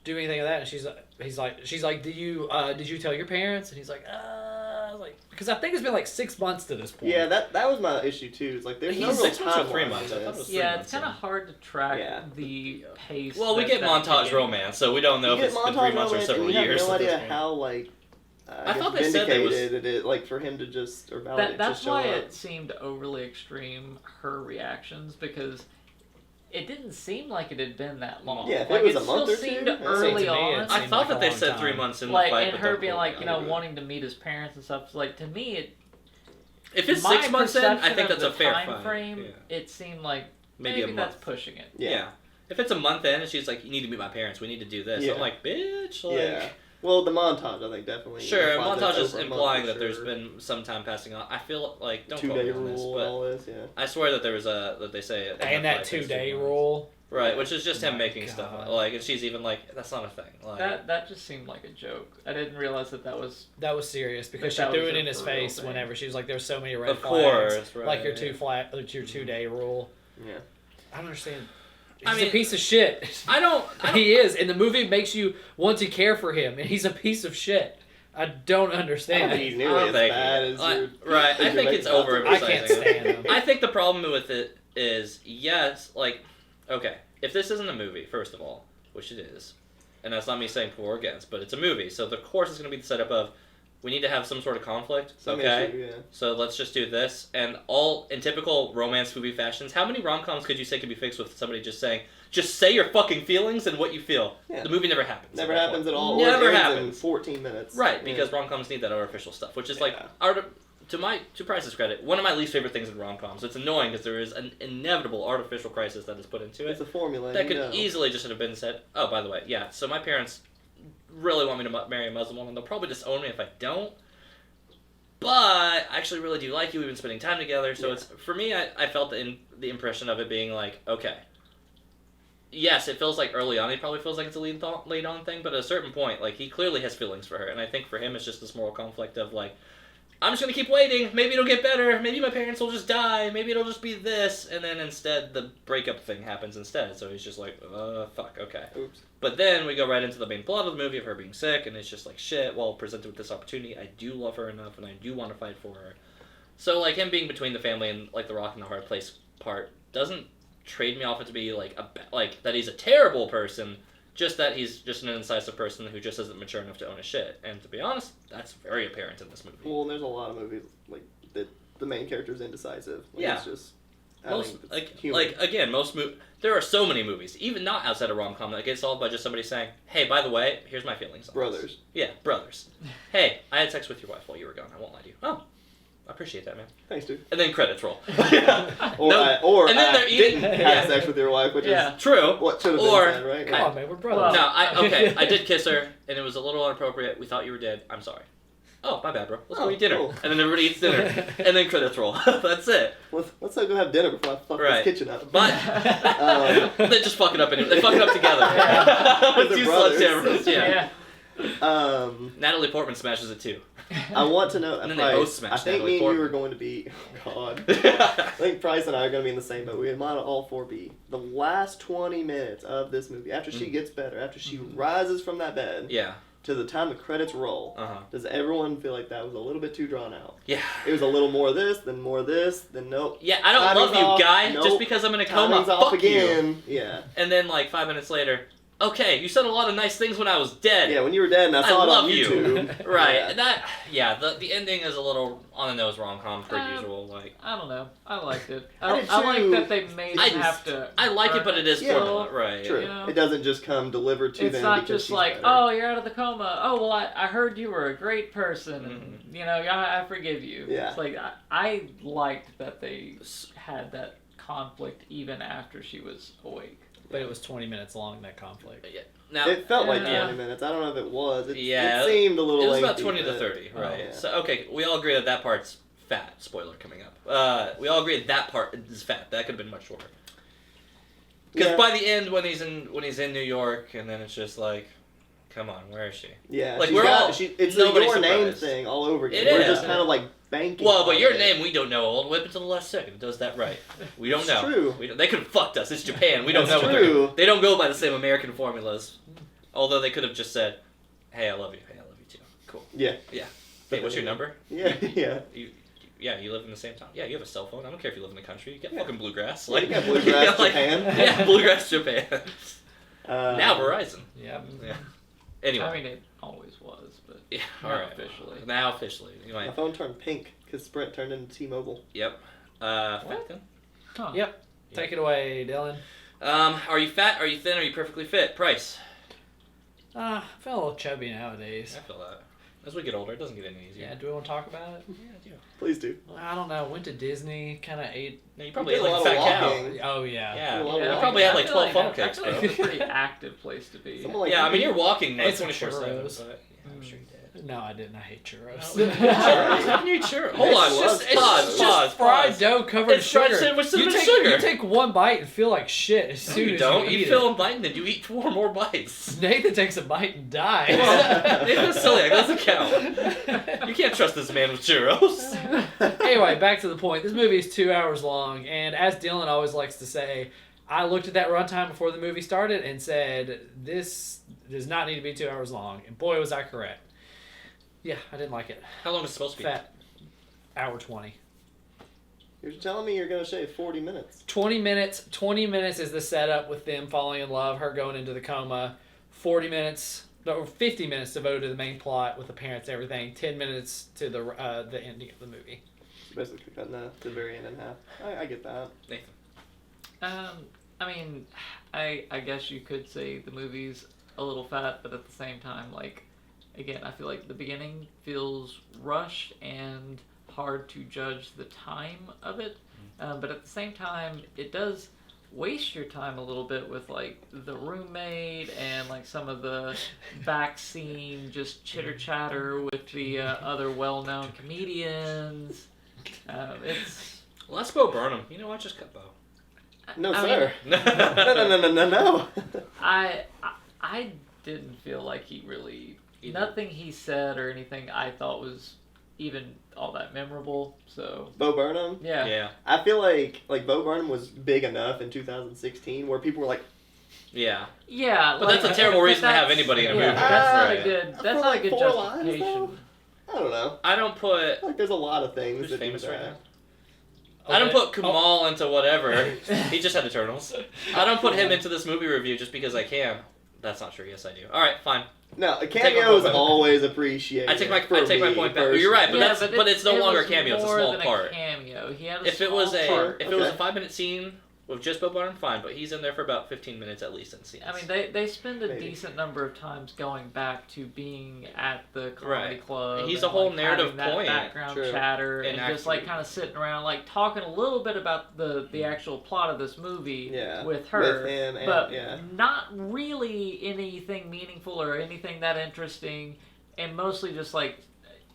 Speaker 3: do anything of that?" And she's like, "Did you tell your parents?" And he's like, I was like, because I think it's been like 6 months to this point.
Speaker 2: Yeah, that was my issue too. It's like there's no
Speaker 1: He's
Speaker 2: real
Speaker 1: 6 months or 3
Speaker 2: timeline
Speaker 1: months.
Speaker 2: to
Speaker 1: I thought it
Speaker 2: this.
Speaker 1: was 3
Speaker 4: Yeah,
Speaker 1: months,
Speaker 4: it's kind of
Speaker 1: yeah.
Speaker 4: hard to track
Speaker 2: Yeah.
Speaker 4: the pace.
Speaker 1: Well, we
Speaker 4: that
Speaker 1: get montage
Speaker 4: beginning-
Speaker 1: romance, so we don't know
Speaker 2: You
Speaker 1: if
Speaker 2: get
Speaker 1: it's been 3
Speaker 2: montage
Speaker 1: months or
Speaker 2: romance,
Speaker 1: several
Speaker 2: and you
Speaker 1: years.
Speaker 2: have no
Speaker 1: at this
Speaker 2: idea
Speaker 1: point.
Speaker 2: how like.
Speaker 1: I thought they said there was-
Speaker 2: vindicated it, like for him to just or validate
Speaker 4: That's
Speaker 2: just show
Speaker 4: why
Speaker 2: up.
Speaker 4: it seemed overly extreme, her reactions, because it didn't seem like it had been that long.
Speaker 2: Yeah, if
Speaker 4: like,
Speaker 2: it was a
Speaker 4: still
Speaker 2: month or
Speaker 4: seemed
Speaker 2: two, I'd say
Speaker 4: early
Speaker 3: to me
Speaker 4: on.
Speaker 3: it
Speaker 1: I
Speaker 3: seemed
Speaker 1: thought
Speaker 3: like
Speaker 1: that
Speaker 3: a
Speaker 1: they
Speaker 3: long
Speaker 1: said
Speaker 3: time.
Speaker 1: 3 months in
Speaker 4: Like,
Speaker 1: the fight,
Speaker 4: and
Speaker 1: but
Speaker 4: her
Speaker 1: then-
Speaker 4: being like,
Speaker 2: I agree.
Speaker 4: wanting to meet his parents and stuff. Like, to me,
Speaker 1: if it's
Speaker 4: my
Speaker 1: 6 months in, I
Speaker 4: perception
Speaker 1: think
Speaker 4: of
Speaker 1: that's a
Speaker 4: the
Speaker 1: fair
Speaker 4: time
Speaker 1: fight.
Speaker 4: frame.
Speaker 1: Yeah.
Speaker 4: It seemed like
Speaker 1: Maybe a
Speaker 4: that's
Speaker 1: month.
Speaker 4: pushing it.
Speaker 1: Yeah. If it's a month in and she's like, you need to meet my parents, we need to do this.
Speaker 2: Yeah.
Speaker 1: I'm like, bitch. Like,
Speaker 2: Yeah. Well, the montage, I think, definitely.
Speaker 1: Sure,
Speaker 2: implies
Speaker 1: montage
Speaker 2: it's
Speaker 1: is
Speaker 2: over a month
Speaker 1: implying
Speaker 2: for
Speaker 1: that there's
Speaker 2: sure.
Speaker 1: been some time passing on. I feel like, don't quote
Speaker 2: 2-day
Speaker 1: me on this,
Speaker 2: rule and
Speaker 1: but
Speaker 2: all this, yeah.
Speaker 1: I swear that there was that they say it in
Speaker 3: And
Speaker 1: the
Speaker 3: that
Speaker 1: fight, there's
Speaker 3: 2-day
Speaker 1: 2 months.
Speaker 3: rule.
Speaker 1: Right, which is just
Speaker 3: Oh
Speaker 1: him
Speaker 3: my
Speaker 1: making stuff
Speaker 3: God.
Speaker 1: up. Like, and she's even like, that's not a thing. Like,
Speaker 4: That just seemed like a joke. I didn't realize that was.
Speaker 3: That was serious because she
Speaker 4: That
Speaker 3: threw
Speaker 4: was
Speaker 3: it
Speaker 4: a
Speaker 3: in his
Speaker 4: for real
Speaker 3: face
Speaker 4: thing.
Speaker 3: whenever she was like, "There's so many red
Speaker 1: of
Speaker 3: flags."
Speaker 1: course, right.
Speaker 3: Like your 2-day rule.
Speaker 2: Yeah.
Speaker 3: I don't understand.
Speaker 1: I
Speaker 3: He's
Speaker 1: mean,
Speaker 3: a piece of shit.
Speaker 1: I don't.
Speaker 3: He is, and the movie makes you want to care for him, and he's a piece of shit. I don't
Speaker 2: I
Speaker 3: understand.
Speaker 2: don't think he's
Speaker 1: I
Speaker 2: nearly
Speaker 1: don't
Speaker 2: as
Speaker 1: think
Speaker 2: bad
Speaker 1: he-
Speaker 2: as
Speaker 1: I-
Speaker 2: you're.
Speaker 1: right,
Speaker 2: as
Speaker 1: I
Speaker 2: you're
Speaker 1: think
Speaker 2: making
Speaker 1: it's
Speaker 2: out to
Speaker 1: over-
Speaker 2: be.
Speaker 3: I can't stand him.
Speaker 1: I think the problem with it is, yes, like, okay, if this isn't a movie, first of all, which it is, and that's not me saying for or against, but it's a movie, so the course is going to be the setup of, we need to have some sort of conflict,
Speaker 2: Some
Speaker 1: okay?
Speaker 2: issue, yeah.
Speaker 1: So let's just do this, and all in typical romance movie fashions, how many rom-coms could you say could be fixed with somebody just saying, just say your fucking feelings and what you feel?
Speaker 2: Yeah.
Speaker 1: The movie never happens.
Speaker 2: Never
Speaker 1: at that
Speaker 2: happens
Speaker 1: point.
Speaker 2: at all.
Speaker 1: Never
Speaker 2: or it ends
Speaker 1: happens.
Speaker 2: in 14 minutes.
Speaker 1: Right,
Speaker 2: Yeah.
Speaker 1: because rom-coms need that artificial stuff, which is
Speaker 2: Yeah.
Speaker 1: like, to Price's credit, one of my least favorite things in rom-coms. It's annoying because there is an inevitable artificial crisis that is put into
Speaker 2: It's
Speaker 1: it
Speaker 2: a formula.
Speaker 1: that
Speaker 2: you
Speaker 1: could
Speaker 2: know.
Speaker 1: easily just have been said, oh, by the way, yeah, so my parents really want me to marry a Muslim woman. They'll probably disown me if I don't. But I actually really do like you. We've been spending time together. So
Speaker 2: Yeah.
Speaker 1: it's for me, I felt the impression of it being like, okay, yes, it feels like early on he probably feels like it's a lead on thing, but at a certain point, like, he clearly has feelings for her, and I think for him it's just this moral conflict of like, I'm just gonna keep waiting, maybe it'll get better, maybe my parents will just die, maybe it'll just be this, and then instead the breakup thing happens instead, so he's just like, fuck, okay.
Speaker 2: Oops.
Speaker 1: But then we go right into the main plot of the movie of her being sick, and it's just like, shit, well, presented with this opportunity, I do love her enough, and I do want to fight for her. So, like, him being between the family and, like, the rock and the hard place part doesn't trade me off it to be, like, that he's a terrible person. Just that he's just an incisive person who just isn't mature enough to own his shit. And to be honest, that's very apparent in this movie.
Speaker 2: Well, and there's a lot of movies like that. The main character's indecisive. Like,
Speaker 1: Yeah.
Speaker 2: It's just.
Speaker 1: Most,
Speaker 2: human.
Speaker 1: again, there are so many movies, even not outside of rom-com, that get solved by just somebody saying, "Hey, by the way, here's my feelings on
Speaker 2: Brothers.
Speaker 1: this." Yeah, brothers. Hey, I had sex with your wife while you were gone. I won't lie to you. Oh, I appreciate that, man.
Speaker 2: Thanks, dude.
Speaker 1: And then credits roll.
Speaker 2: Or
Speaker 1: No, and then
Speaker 2: I
Speaker 1: they're eating-
Speaker 2: didn't
Speaker 1: yeah.
Speaker 2: have sex with your wife, which
Speaker 4: Yeah.
Speaker 2: is
Speaker 1: True.
Speaker 2: what should have
Speaker 1: Or-
Speaker 2: been said, right?
Speaker 3: Come on, man, we're brothers.
Speaker 1: No, I did kiss her, and it was a little inappropriate. We thought you were dead. I'm sorry. Oh, my bad, bro. Let's go
Speaker 2: Oh,
Speaker 1: eat dinner.
Speaker 2: cool.
Speaker 1: And then everybody eats dinner. And then credits roll. That's it.
Speaker 2: Let's go have dinner before I fuck
Speaker 1: Right.
Speaker 2: this kitchen up.
Speaker 1: But they just fuck it up anyway. They fuck it up together. With
Speaker 2: They're
Speaker 1: two
Speaker 2: brothers.
Speaker 1: sledgehammers. Yeah. Natalie Portman smashes it too.
Speaker 2: I want to know.
Speaker 1: And then they
Speaker 2: Price,
Speaker 1: both smash
Speaker 2: I think
Speaker 1: Natalie
Speaker 2: me and you
Speaker 1: Portman.
Speaker 2: are going to be. Oh God. I think Price and I are going to be in the same boat. We might all four be. The last 20 minutes of this movie, after she gets better, after she rises from that bed,
Speaker 1: Yeah.
Speaker 2: to the time the credits roll, does everyone feel like that was a little bit too drawn out?
Speaker 1: Yeah.
Speaker 2: It was a little more of this, then more of this, then nope.
Speaker 1: Yeah, I don't
Speaker 2: Timing's
Speaker 1: love you,
Speaker 2: off.
Speaker 1: guy,
Speaker 2: Nope.
Speaker 1: just because I'm in a coma.
Speaker 2: Timing's off
Speaker 1: Fuck you.
Speaker 2: again. Yeah.
Speaker 1: And then, like, 5 minutes later, okay, you said a lot of nice things when I was dead.
Speaker 2: Yeah, when you were dead and I saw it
Speaker 1: love
Speaker 2: on
Speaker 1: you.
Speaker 2: YouTube.
Speaker 1: Right.
Speaker 2: Yeah.
Speaker 1: And the ending is a little on the nose rom-com per usual. Like,
Speaker 4: I don't know. I liked it.
Speaker 2: I did
Speaker 4: I like
Speaker 2: too.
Speaker 4: that they made
Speaker 1: I
Speaker 4: him have to.
Speaker 1: I like it, but it is
Speaker 2: Yeah.
Speaker 1: formula. Right.
Speaker 2: True.
Speaker 4: You know?
Speaker 2: It doesn't just come delivered to
Speaker 4: It's
Speaker 2: them.
Speaker 4: not
Speaker 2: because
Speaker 4: just
Speaker 2: she's
Speaker 4: like,
Speaker 2: better.
Speaker 4: oh, you're out of the coma. Oh, well, I heard you were a great person, and you know, I forgive you.
Speaker 2: Yeah.
Speaker 4: It's like I liked that they had that conflict even after she was awake.
Speaker 3: But it was 20 minutes long, that conflict.
Speaker 1: Yeah. Now,
Speaker 2: It felt like
Speaker 4: Yeah.
Speaker 2: 20 minutes. I don't know if it was. It
Speaker 1: Yeah,
Speaker 2: seemed a little
Speaker 1: it was about
Speaker 2: lengthy,
Speaker 1: 20 to
Speaker 2: but-
Speaker 1: 30, right?
Speaker 2: yeah.
Speaker 1: So, okay, we all agree that part's fat. Spoiler coming up. We all agree that part is fat. That could have been much shorter. Because
Speaker 2: Yeah.
Speaker 1: by the end, when he's in New York, and then it's just like, come on, where is she?
Speaker 2: Yeah,
Speaker 1: Like,
Speaker 2: she's
Speaker 1: we're
Speaker 2: got,
Speaker 1: all-
Speaker 2: it's the
Speaker 1: nobody's
Speaker 2: your name
Speaker 1: surprised.
Speaker 2: thing all over again.
Speaker 1: It
Speaker 2: We're
Speaker 1: is.
Speaker 2: just kind of like banking.
Speaker 1: Well, but
Speaker 2: on
Speaker 1: your
Speaker 2: it.
Speaker 1: name we don't know. We'll whip it to the last second. It does that right. We don't
Speaker 2: It's
Speaker 1: know.
Speaker 2: true.
Speaker 1: We don't, they could have fucked us. It's Japan. We don't
Speaker 2: That's
Speaker 1: know.
Speaker 2: true.
Speaker 1: They don't go by the same American formulas. Although they could have just said, "Hey, I love you. Hey, I love you too." Cool.
Speaker 2: Yeah.
Speaker 1: Yeah. Hey, what's your number?
Speaker 2: Yeah, yeah.
Speaker 1: You live in the same town. Yeah, you have a cell phone. I don't care if you live in the country. You get
Speaker 2: Yeah.
Speaker 1: fucking bluegrass.
Speaker 2: Yeah, you got Bluegrass Japan.
Speaker 1: Yeah, bluegrass Japan.
Speaker 2: Uh,
Speaker 1: Now Verizon.
Speaker 3: Yep.
Speaker 1: Yeah. Anyway.
Speaker 4: I mean, it always was, but
Speaker 1: Yeah.
Speaker 4: not
Speaker 1: All right.
Speaker 4: officially.
Speaker 1: Now officially.
Speaker 2: My
Speaker 1: Anyway.
Speaker 2: phone turned pink because Sprint turned into T-Mobile.
Speaker 1: Yep. Fat then?
Speaker 4: Huh.
Speaker 3: Yep. Take it away, Dylan.
Speaker 1: Are you fat? Are you thin? Are you perfectly fit? Price.
Speaker 3: I feel a little chubby nowadays.
Speaker 1: I feel that. As we get older, it doesn't get any easier.
Speaker 3: Yeah, do we want to talk about it?
Speaker 1: Yeah, I do.
Speaker 2: Please do.
Speaker 3: I don't know. Went to Disney, kind of ate.
Speaker 1: No, you probably
Speaker 2: did
Speaker 1: ate
Speaker 2: a
Speaker 1: like
Speaker 2: lot
Speaker 1: a
Speaker 2: of
Speaker 1: fat cow.
Speaker 2: walking.
Speaker 3: Oh, yeah.
Speaker 1: Yeah.
Speaker 2: A lot of
Speaker 1: You
Speaker 2: walking.
Speaker 1: probably had
Speaker 4: I
Speaker 1: like
Speaker 4: feel
Speaker 1: 12 funnel
Speaker 4: I
Speaker 1: cakes,
Speaker 4: feel like
Speaker 1: bro.
Speaker 4: it's a pretty active place to be.
Speaker 2: Someone like
Speaker 1: Yeah, I mean, you're walking like
Speaker 3: Ate some
Speaker 1: 24/7.
Speaker 3: churros.
Speaker 1: But yeah, I'm sure you did.
Speaker 3: No, I didn't. I hate churros.
Speaker 1: Churros? How can you eat churros? Hold
Speaker 2: It's
Speaker 1: on,
Speaker 2: just-
Speaker 1: just
Speaker 2: it's
Speaker 1: pause, pause,
Speaker 3: fried
Speaker 1: pause.
Speaker 3: dough covered in
Speaker 1: It's fried
Speaker 3: sugar.
Speaker 1: shit with cinnamon
Speaker 3: you take,
Speaker 1: sugar.
Speaker 3: You take one bite and feel like shit as
Speaker 1: No,
Speaker 3: soon
Speaker 1: you
Speaker 3: as
Speaker 1: don't.
Speaker 3: you eat
Speaker 1: fill
Speaker 3: it.
Speaker 1: and bite, and then you eat 4 more bites.
Speaker 3: Nathan takes a bite and dies.
Speaker 1: It's silly. That doesn't count. You can't trust this man with churros.
Speaker 3: Anyway, back to the point. This movie is 2 hours long, and as Dylan always likes to say, I looked at that runtime before the movie started and said, this does not need to be 2 hours long. And boy, was I correct. Yeah, I didn't like it.
Speaker 1: How long is it supposed to be?
Speaker 3: Fat. Hour 20.
Speaker 2: You're telling me you're going to shave 40 minutes.
Speaker 3: 20 minutes. 20 minutes is the setup with them falling in love, her going into the coma. 40 minutes, or 50 minutes devoted to the main plot with the parents and everything. 10 minutes to the ending of the movie.
Speaker 2: Basically cutting the very end in half. I get that.
Speaker 1: Nathan.
Speaker 4: I mean, I guess you could say the movie's a little fat, but at the same time, like, again, I feel like the beginning feels rushed and hard to judge the time of it. But at the same time, it does waste your time a little bit with, like, the roommate and, like, some of the back scene just chitter-chatter with the other well-known comedians. It's...
Speaker 1: Well, let's Bo Burnham. You know what? Just cut Bo.
Speaker 2: No,
Speaker 4: I
Speaker 2: sir.
Speaker 4: mean,
Speaker 2: No.
Speaker 4: I didn't feel like he really... Nothing he said or anything I thought was even all that memorable, so...
Speaker 2: Bo Burnham?
Speaker 4: Yeah.
Speaker 1: Yeah.
Speaker 2: I feel like Bo Burnham was big enough in 2016 where people were like,
Speaker 1: Yeah.
Speaker 4: Yeah,
Speaker 1: But that's a terrible reason to have anybody in a movie.
Speaker 4: That's not
Speaker 1: Right.
Speaker 4: a good.
Speaker 2: For
Speaker 4: That's not a
Speaker 2: like
Speaker 4: good
Speaker 2: 4 lines,
Speaker 4: justification.
Speaker 2: I don't know.
Speaker 1: I don't put...
Speaker 2: I feel like there's a lot of things
Speaker 1: Who's
Speaker 2: that do
Speaker 1: famous right
Speaker 2: that.
Speaker 1: now? I don't put Kamal into whatever. He just had Eternals. I don't put him into this movie review just because I can. That's not true. Yes, I do. All right, fine.
Speaker 2: No, a
Speaker 1: my
Speaker 2: cameo is
Speaker 1: point back.
Speaker 2: always appreciated.
Speaker 1: I take my
Speaker 2: for me
Speaker 1: point back. You're right, but
Speaker 2: personally.
Speaker 1: but it's no longer a
Speaker 4: was
Speaker 1: cameo. It's a
Speaker 4: more
Speaker 1: small
Speaker 4: than
Speaker 1: part.
Speaker 4: A cameo. He had a
Speaker 1: If it was
Speaker 4: small
Speaker 1: a
Speaker 4: part.
Speaker 1: if it was a 5-minute scene with just Bo Burnham, fine. But he's in there for about 15 minutes at least in scenes.
Speaker 4: I mean, they spend a
Speaker 2: Maybe.
Speaker 4: decent number of times going back to being at the comedy
Speaker 1: Right.
Speaker 4: club.
Speaker 1: He's
Speaker 4: and,
Speaker 1: a whole
Speaker 4: like,
Speaker 1: narrative
Speaker 4: having that
Speaker 1: point.
Speaker 4: background
Speaker 2: True.
Speaker 4: chatter,
Speaker 1: And
Speaker 4: and just like kind of sitting around, like talking a little bit about the actual plot of this movie
Speaker 2: Yeah.
Speaker 4: with her,
Speaker 2: With him and
Speaker 4: but
Speaker 2: yeah.
Speaker 4: not really anything meaningful or anything that interesting, and mostly just like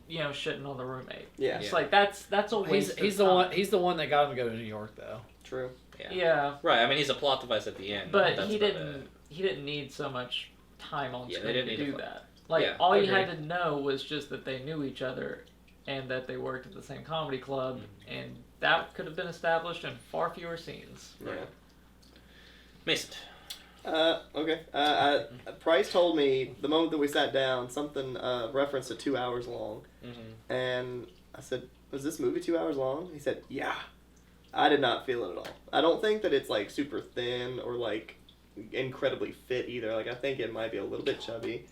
Speaker 4: shitting on the roommate.
Speaker 2: Yeah.
Speaker 4: It's like that's a waste.
Speaker 3: He's
Speaker 4: of
Speaker 3: the one.
Speaker 4: time.
Speaker 3: He's the one that got him to go to New York, though.
Speaker 2: True.
Speaker 4: Yeah,
Speaker 1: Right. I mean, he's a plot device at the end.
Speaker 4: but
Speaker 1: That's
Speaker 4: he
Speaker 1: about
Speaker 4: didn't.
Speaker 1: it.
Speaker 4: He didn't need so much time on
Speaker 1: Yeah, they
Speaker 4: screen
Speaker 1: didn't
Speaker 4: to
Speaker 1: need
Speaker 4: do
Speaker 1: to-
Speaker 4: that. Like
Speaker 1: Yeah,
Speaker 4: all
Speaker 3: I
Speaker 4: you
Speaker 3: agree.
Speaker 4: had to know was just that they knew each other, and that they worked at the same comedy club, and that could have been established in far fewer scenes.
Speaker 2: Yeah.
Speaker 1: Mason.
Speaker 2: Okay. Price told me the moment that we sat down, something referenced to 2 hours long,
Speaker 1: Mm-hmm.
Speaker 2: and I said, "Was this movie 2 hours long?" He said, "Yeah." I did not feel it at all. I don't think that it's like super thin or like incredibly fit either. Like I think it might be a little bit chubby.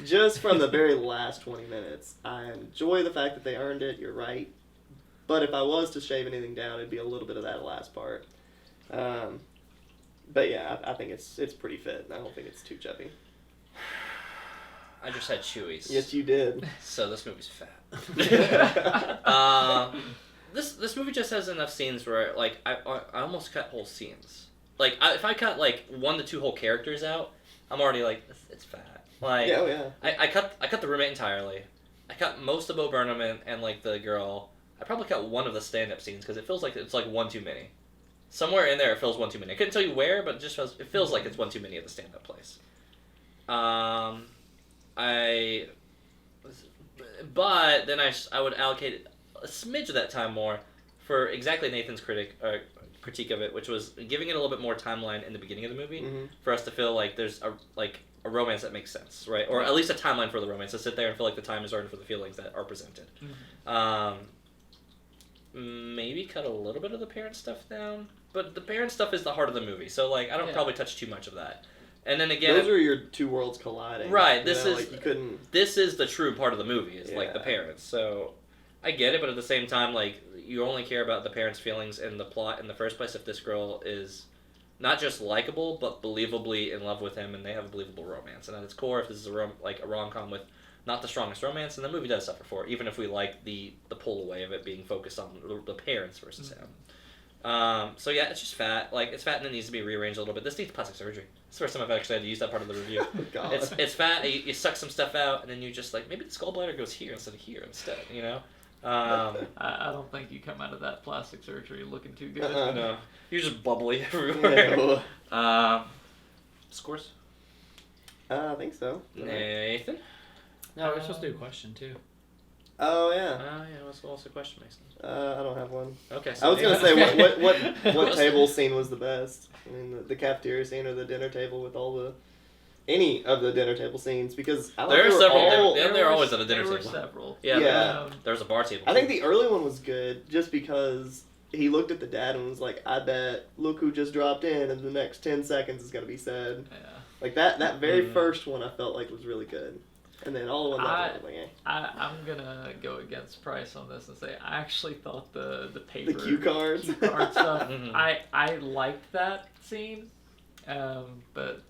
Speaker 2: Just from the very last 20 minutes, I enjoy the fact that they earned it. You're right, but if I was to shave anything down, it'd be a little bit of that last part. But yeah, I think it's pretty fit. I don't think it's too chubby.
Speaker 1: I just had Chewies.
Speaker 2: Yes, you did.
Speaker 1: So this movie's fat. This movie just has enough scenes where like I almost cut whole scenes. Like if I cut like 1 to 2 whole characters out, I'm already like it's fat. Like
Speaker 2: Yeah, oh yeah.
Speaker 1: I cut the roommate entirely. I cut most of Bo Burnham and like the girl. I probably cut one of the stand-up scenes because it feels like it's like one too many. Somewhere in there it feels one too many. I couldn't tell you where, but it feels like it's one too many at the stand-up place. But then I would allocate a smidge of that time more for exactly Nathan's critique of it, which was giving it a little bit more timeline in the beginning of the movie
Speaker 2: Mm-hmm.
Speaker 1: for us to feel like there's a romance that makes sense, right? Or at least a timeline for the romance, to sit there and feel like the time is earned for the feelings that are presented. Maybe cut a little bit of the parent stuff down, but the parent stuff is the heart of the movie, so like I don't probably touch too much of that. And then again,
Speaker 2: those are your two worlds colliding.
Speaker 1: right?
Speaker 2: This is like you couldn't.
Speaker 1: This is the true part of the movie, is like the
Speaker 2: Yeah.
Speaker 1: parents. So I get it, but at the same time, like you only care about the parents' feelings and the plot in the first place if this girl is not just likable but believably in love with him, and they have a believable romance. And at its core, if this is a rom-com with not the strongest romance, and the movie does suffer for it, even if we like the pull away of it being focused on the parents versus him. So yeah, it's just fat. Like it's fat and it needs to be rearranged a little bit. This needs plastic surgery. It's the first time I've actually had to use that part of the review.
Speaker 2: Oh, God.
Speaker 1: It's fat. And you suck some stuff out, and then you just like maybe the gallbladder goes here instead of here instead. You know.
Speaker 4: I don't think you come out of that plastic surgery looking too good.
Speaker 1: No, you're just bubbly everywhere.
Speaker 2: Yeah.
Speaker 1: Scores.
Speaker 2: I think so.
Speaker 1: Nathan.
Speaker 3: No, we're supposed to do a question too.
Speaker 2: Oh yeah.
Speaker 1: Yeah. What's the question, Mason?
Speaker 2: I don't have one.
Speaker 1: Okay.
Speaker 2: I was gonna say what table scene was the best? I mean, the cafeteria scene or the dinner table with any of the dinner table scenes, because I
Speaker 1: There are several. They're
Speaker 4: There
Speaker 1: always
Speaker 4: were-
Speaker 1: at a dinner
Speaker 4: there
Speaker 1: table.
Speaker 4: were several.
Speaker 1: Yeah.
Speaker 2: Yeah.
Speaker 1: There was a bar table.
Speaker 2: I think the early one was good just because he looked at the dad and was like, "I bet look who just dropped in, and the next 10 seconds is gonna be said."
Speaker 4: Yeah.
Speaker 2: Like that very first one I felt like was really good, and then all the ones after were like,
Speaker 4: I'm gonna go against Price on this and say I actually thought the paper
Speaker 2: the cue cards.
Speaker 4: cue card stuff.
Speaker 1: Mhm.
Speaker 4: I liked that scene, but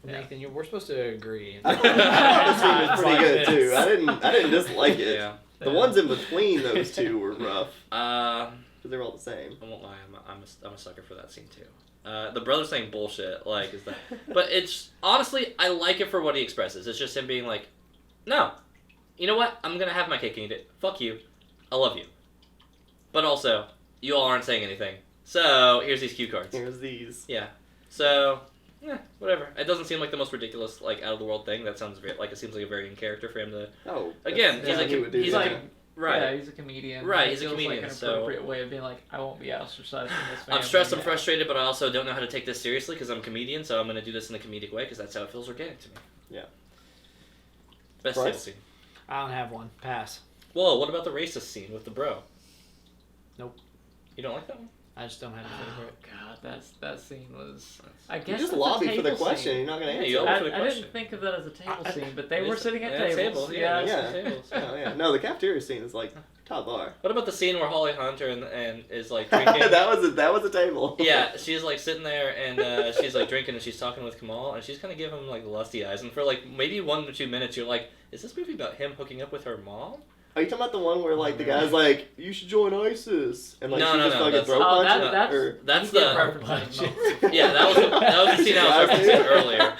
Speaker 3: Nathan, we're supposed to agree.
Speaker 2: I thought the scene was pretty good too. I didn't dislike it.
Speaker 1: Yeah.
Speaker 2: The ones in between those two were rough,
Speaker 1: I
Speaker 2: but they were all the same.
Speaker 1: won't lie. I'm a sucker for that scene too. The brother saying bullshit is that, but it's honestly I like it for what he expresses. It's just him being like, no, you know what? I'm gonna have my cake and eat it. Fuck you, I love you, but also you all aren't saying anything. So here's these cue cards.
Speaker 2: Here's these.
Speaker 1: Yeah. So whatever. It doesn't seem like the most ridiculous out of the world thing. That sounds like it seems like a very in character for him to.
Speaker 2: Oh,
Speaker 1: Again,
Speaker 2: that's-
Speaker 1: he's
Speaker 2: he would do
Speaker 1: he's
Speaker 2: that.
Speaker 1: like right.
Speaker 4: Yeah, he's a comedian.
Speaker 1: Right,
Speaker 4: It
Speaker 1: he's a
Speaker 4: feels
Speaker 1: comedian,
Speaker 4: Like an
Speaker 1: so-
Speaker 4: appropriate way of being like, I won't be ostracized from this family.
Speaker 1: I'm stressed, I'm frustrated, but I also don't know how to take this seriously because I'm a comedian, so I'm going to do this in a comedic way because that's how it feels organic to me.
Speaker 2: Yeah.
Speaker 1: Best
Speaker 2: Bryce?
Speaker 1: table scene.
Speaker 3: I don't have one. Pass.
Speaker 1: Whoa, what about the racist scene with the bro?
Speaker 3: Nope.
Speaker 1: You don't like that one?
Speaker 3: I just don't have a favorite.
Speaker 4: God, that scene was. I
Speaker 2: You
Speaker 4: guess
Speaker 2: just
Speaker 4: it's a
Speaker 2: lobbied for the
Speaker 4: table
Speaker 2: question.
Speaker 4: scene.
Speaker 2: You're not gonna
Speaker 1: Yeah,
Speaker 2: answer.
Speaker 1: you
Speaker 2: it.
Speaker 1: opened
Speaker 4: I,
Speaker 1: for the
Speaker 4: I
Speaker 1: question.
Speaker 4: didn't think of that as a table
Speaker 3: I-
Speaker 4: scene, but they were
Speaker 1: It's-
Speaker 4: sitting at
Speaker 1: yeah,
Speaker 4: tables.
Speaker 1: Yeah,
Speaker 2: Yeah.
Speaker 1: tables.
Speaker 2: Oh, yeah. No, the cafeteria scene is like top bar.
Speaker 1: What about the scene where Holly Hunter and is like drinking?
Speaker 2: that was a table.
Speaker 1: Yeah, she's like sitting there and she's like drinking and she's talking with Kamal and she's kind of giving him like the lusty eyes and for like maybe 1 or 2 minutes you're like, is this movie about him hooking up with her mom?
Speaker 2: Are you talking about the one where like the guy's like, you should join ISIS, and like
Speaker 1: No,
Speaker 2: she
Speaker 1: no,
Speaker 2: just
Speaker 1: no,
Speaker 2: fucking
Speaker 1: that's-
Speaker 2: throw
Speaker 4: Oh,
Speaker 2: punch
Speaker 4: that's
Speaker 2: or...
Speaker 1: That's
Speaker 4: you did
Speaker 1: the
Speaker 4: reference that.
Speaker 1: yeah that was the scene I was
Speaker 2: Last
Speaker 1: referencing
Speaker 2: scene?
Speaker 1: earlier.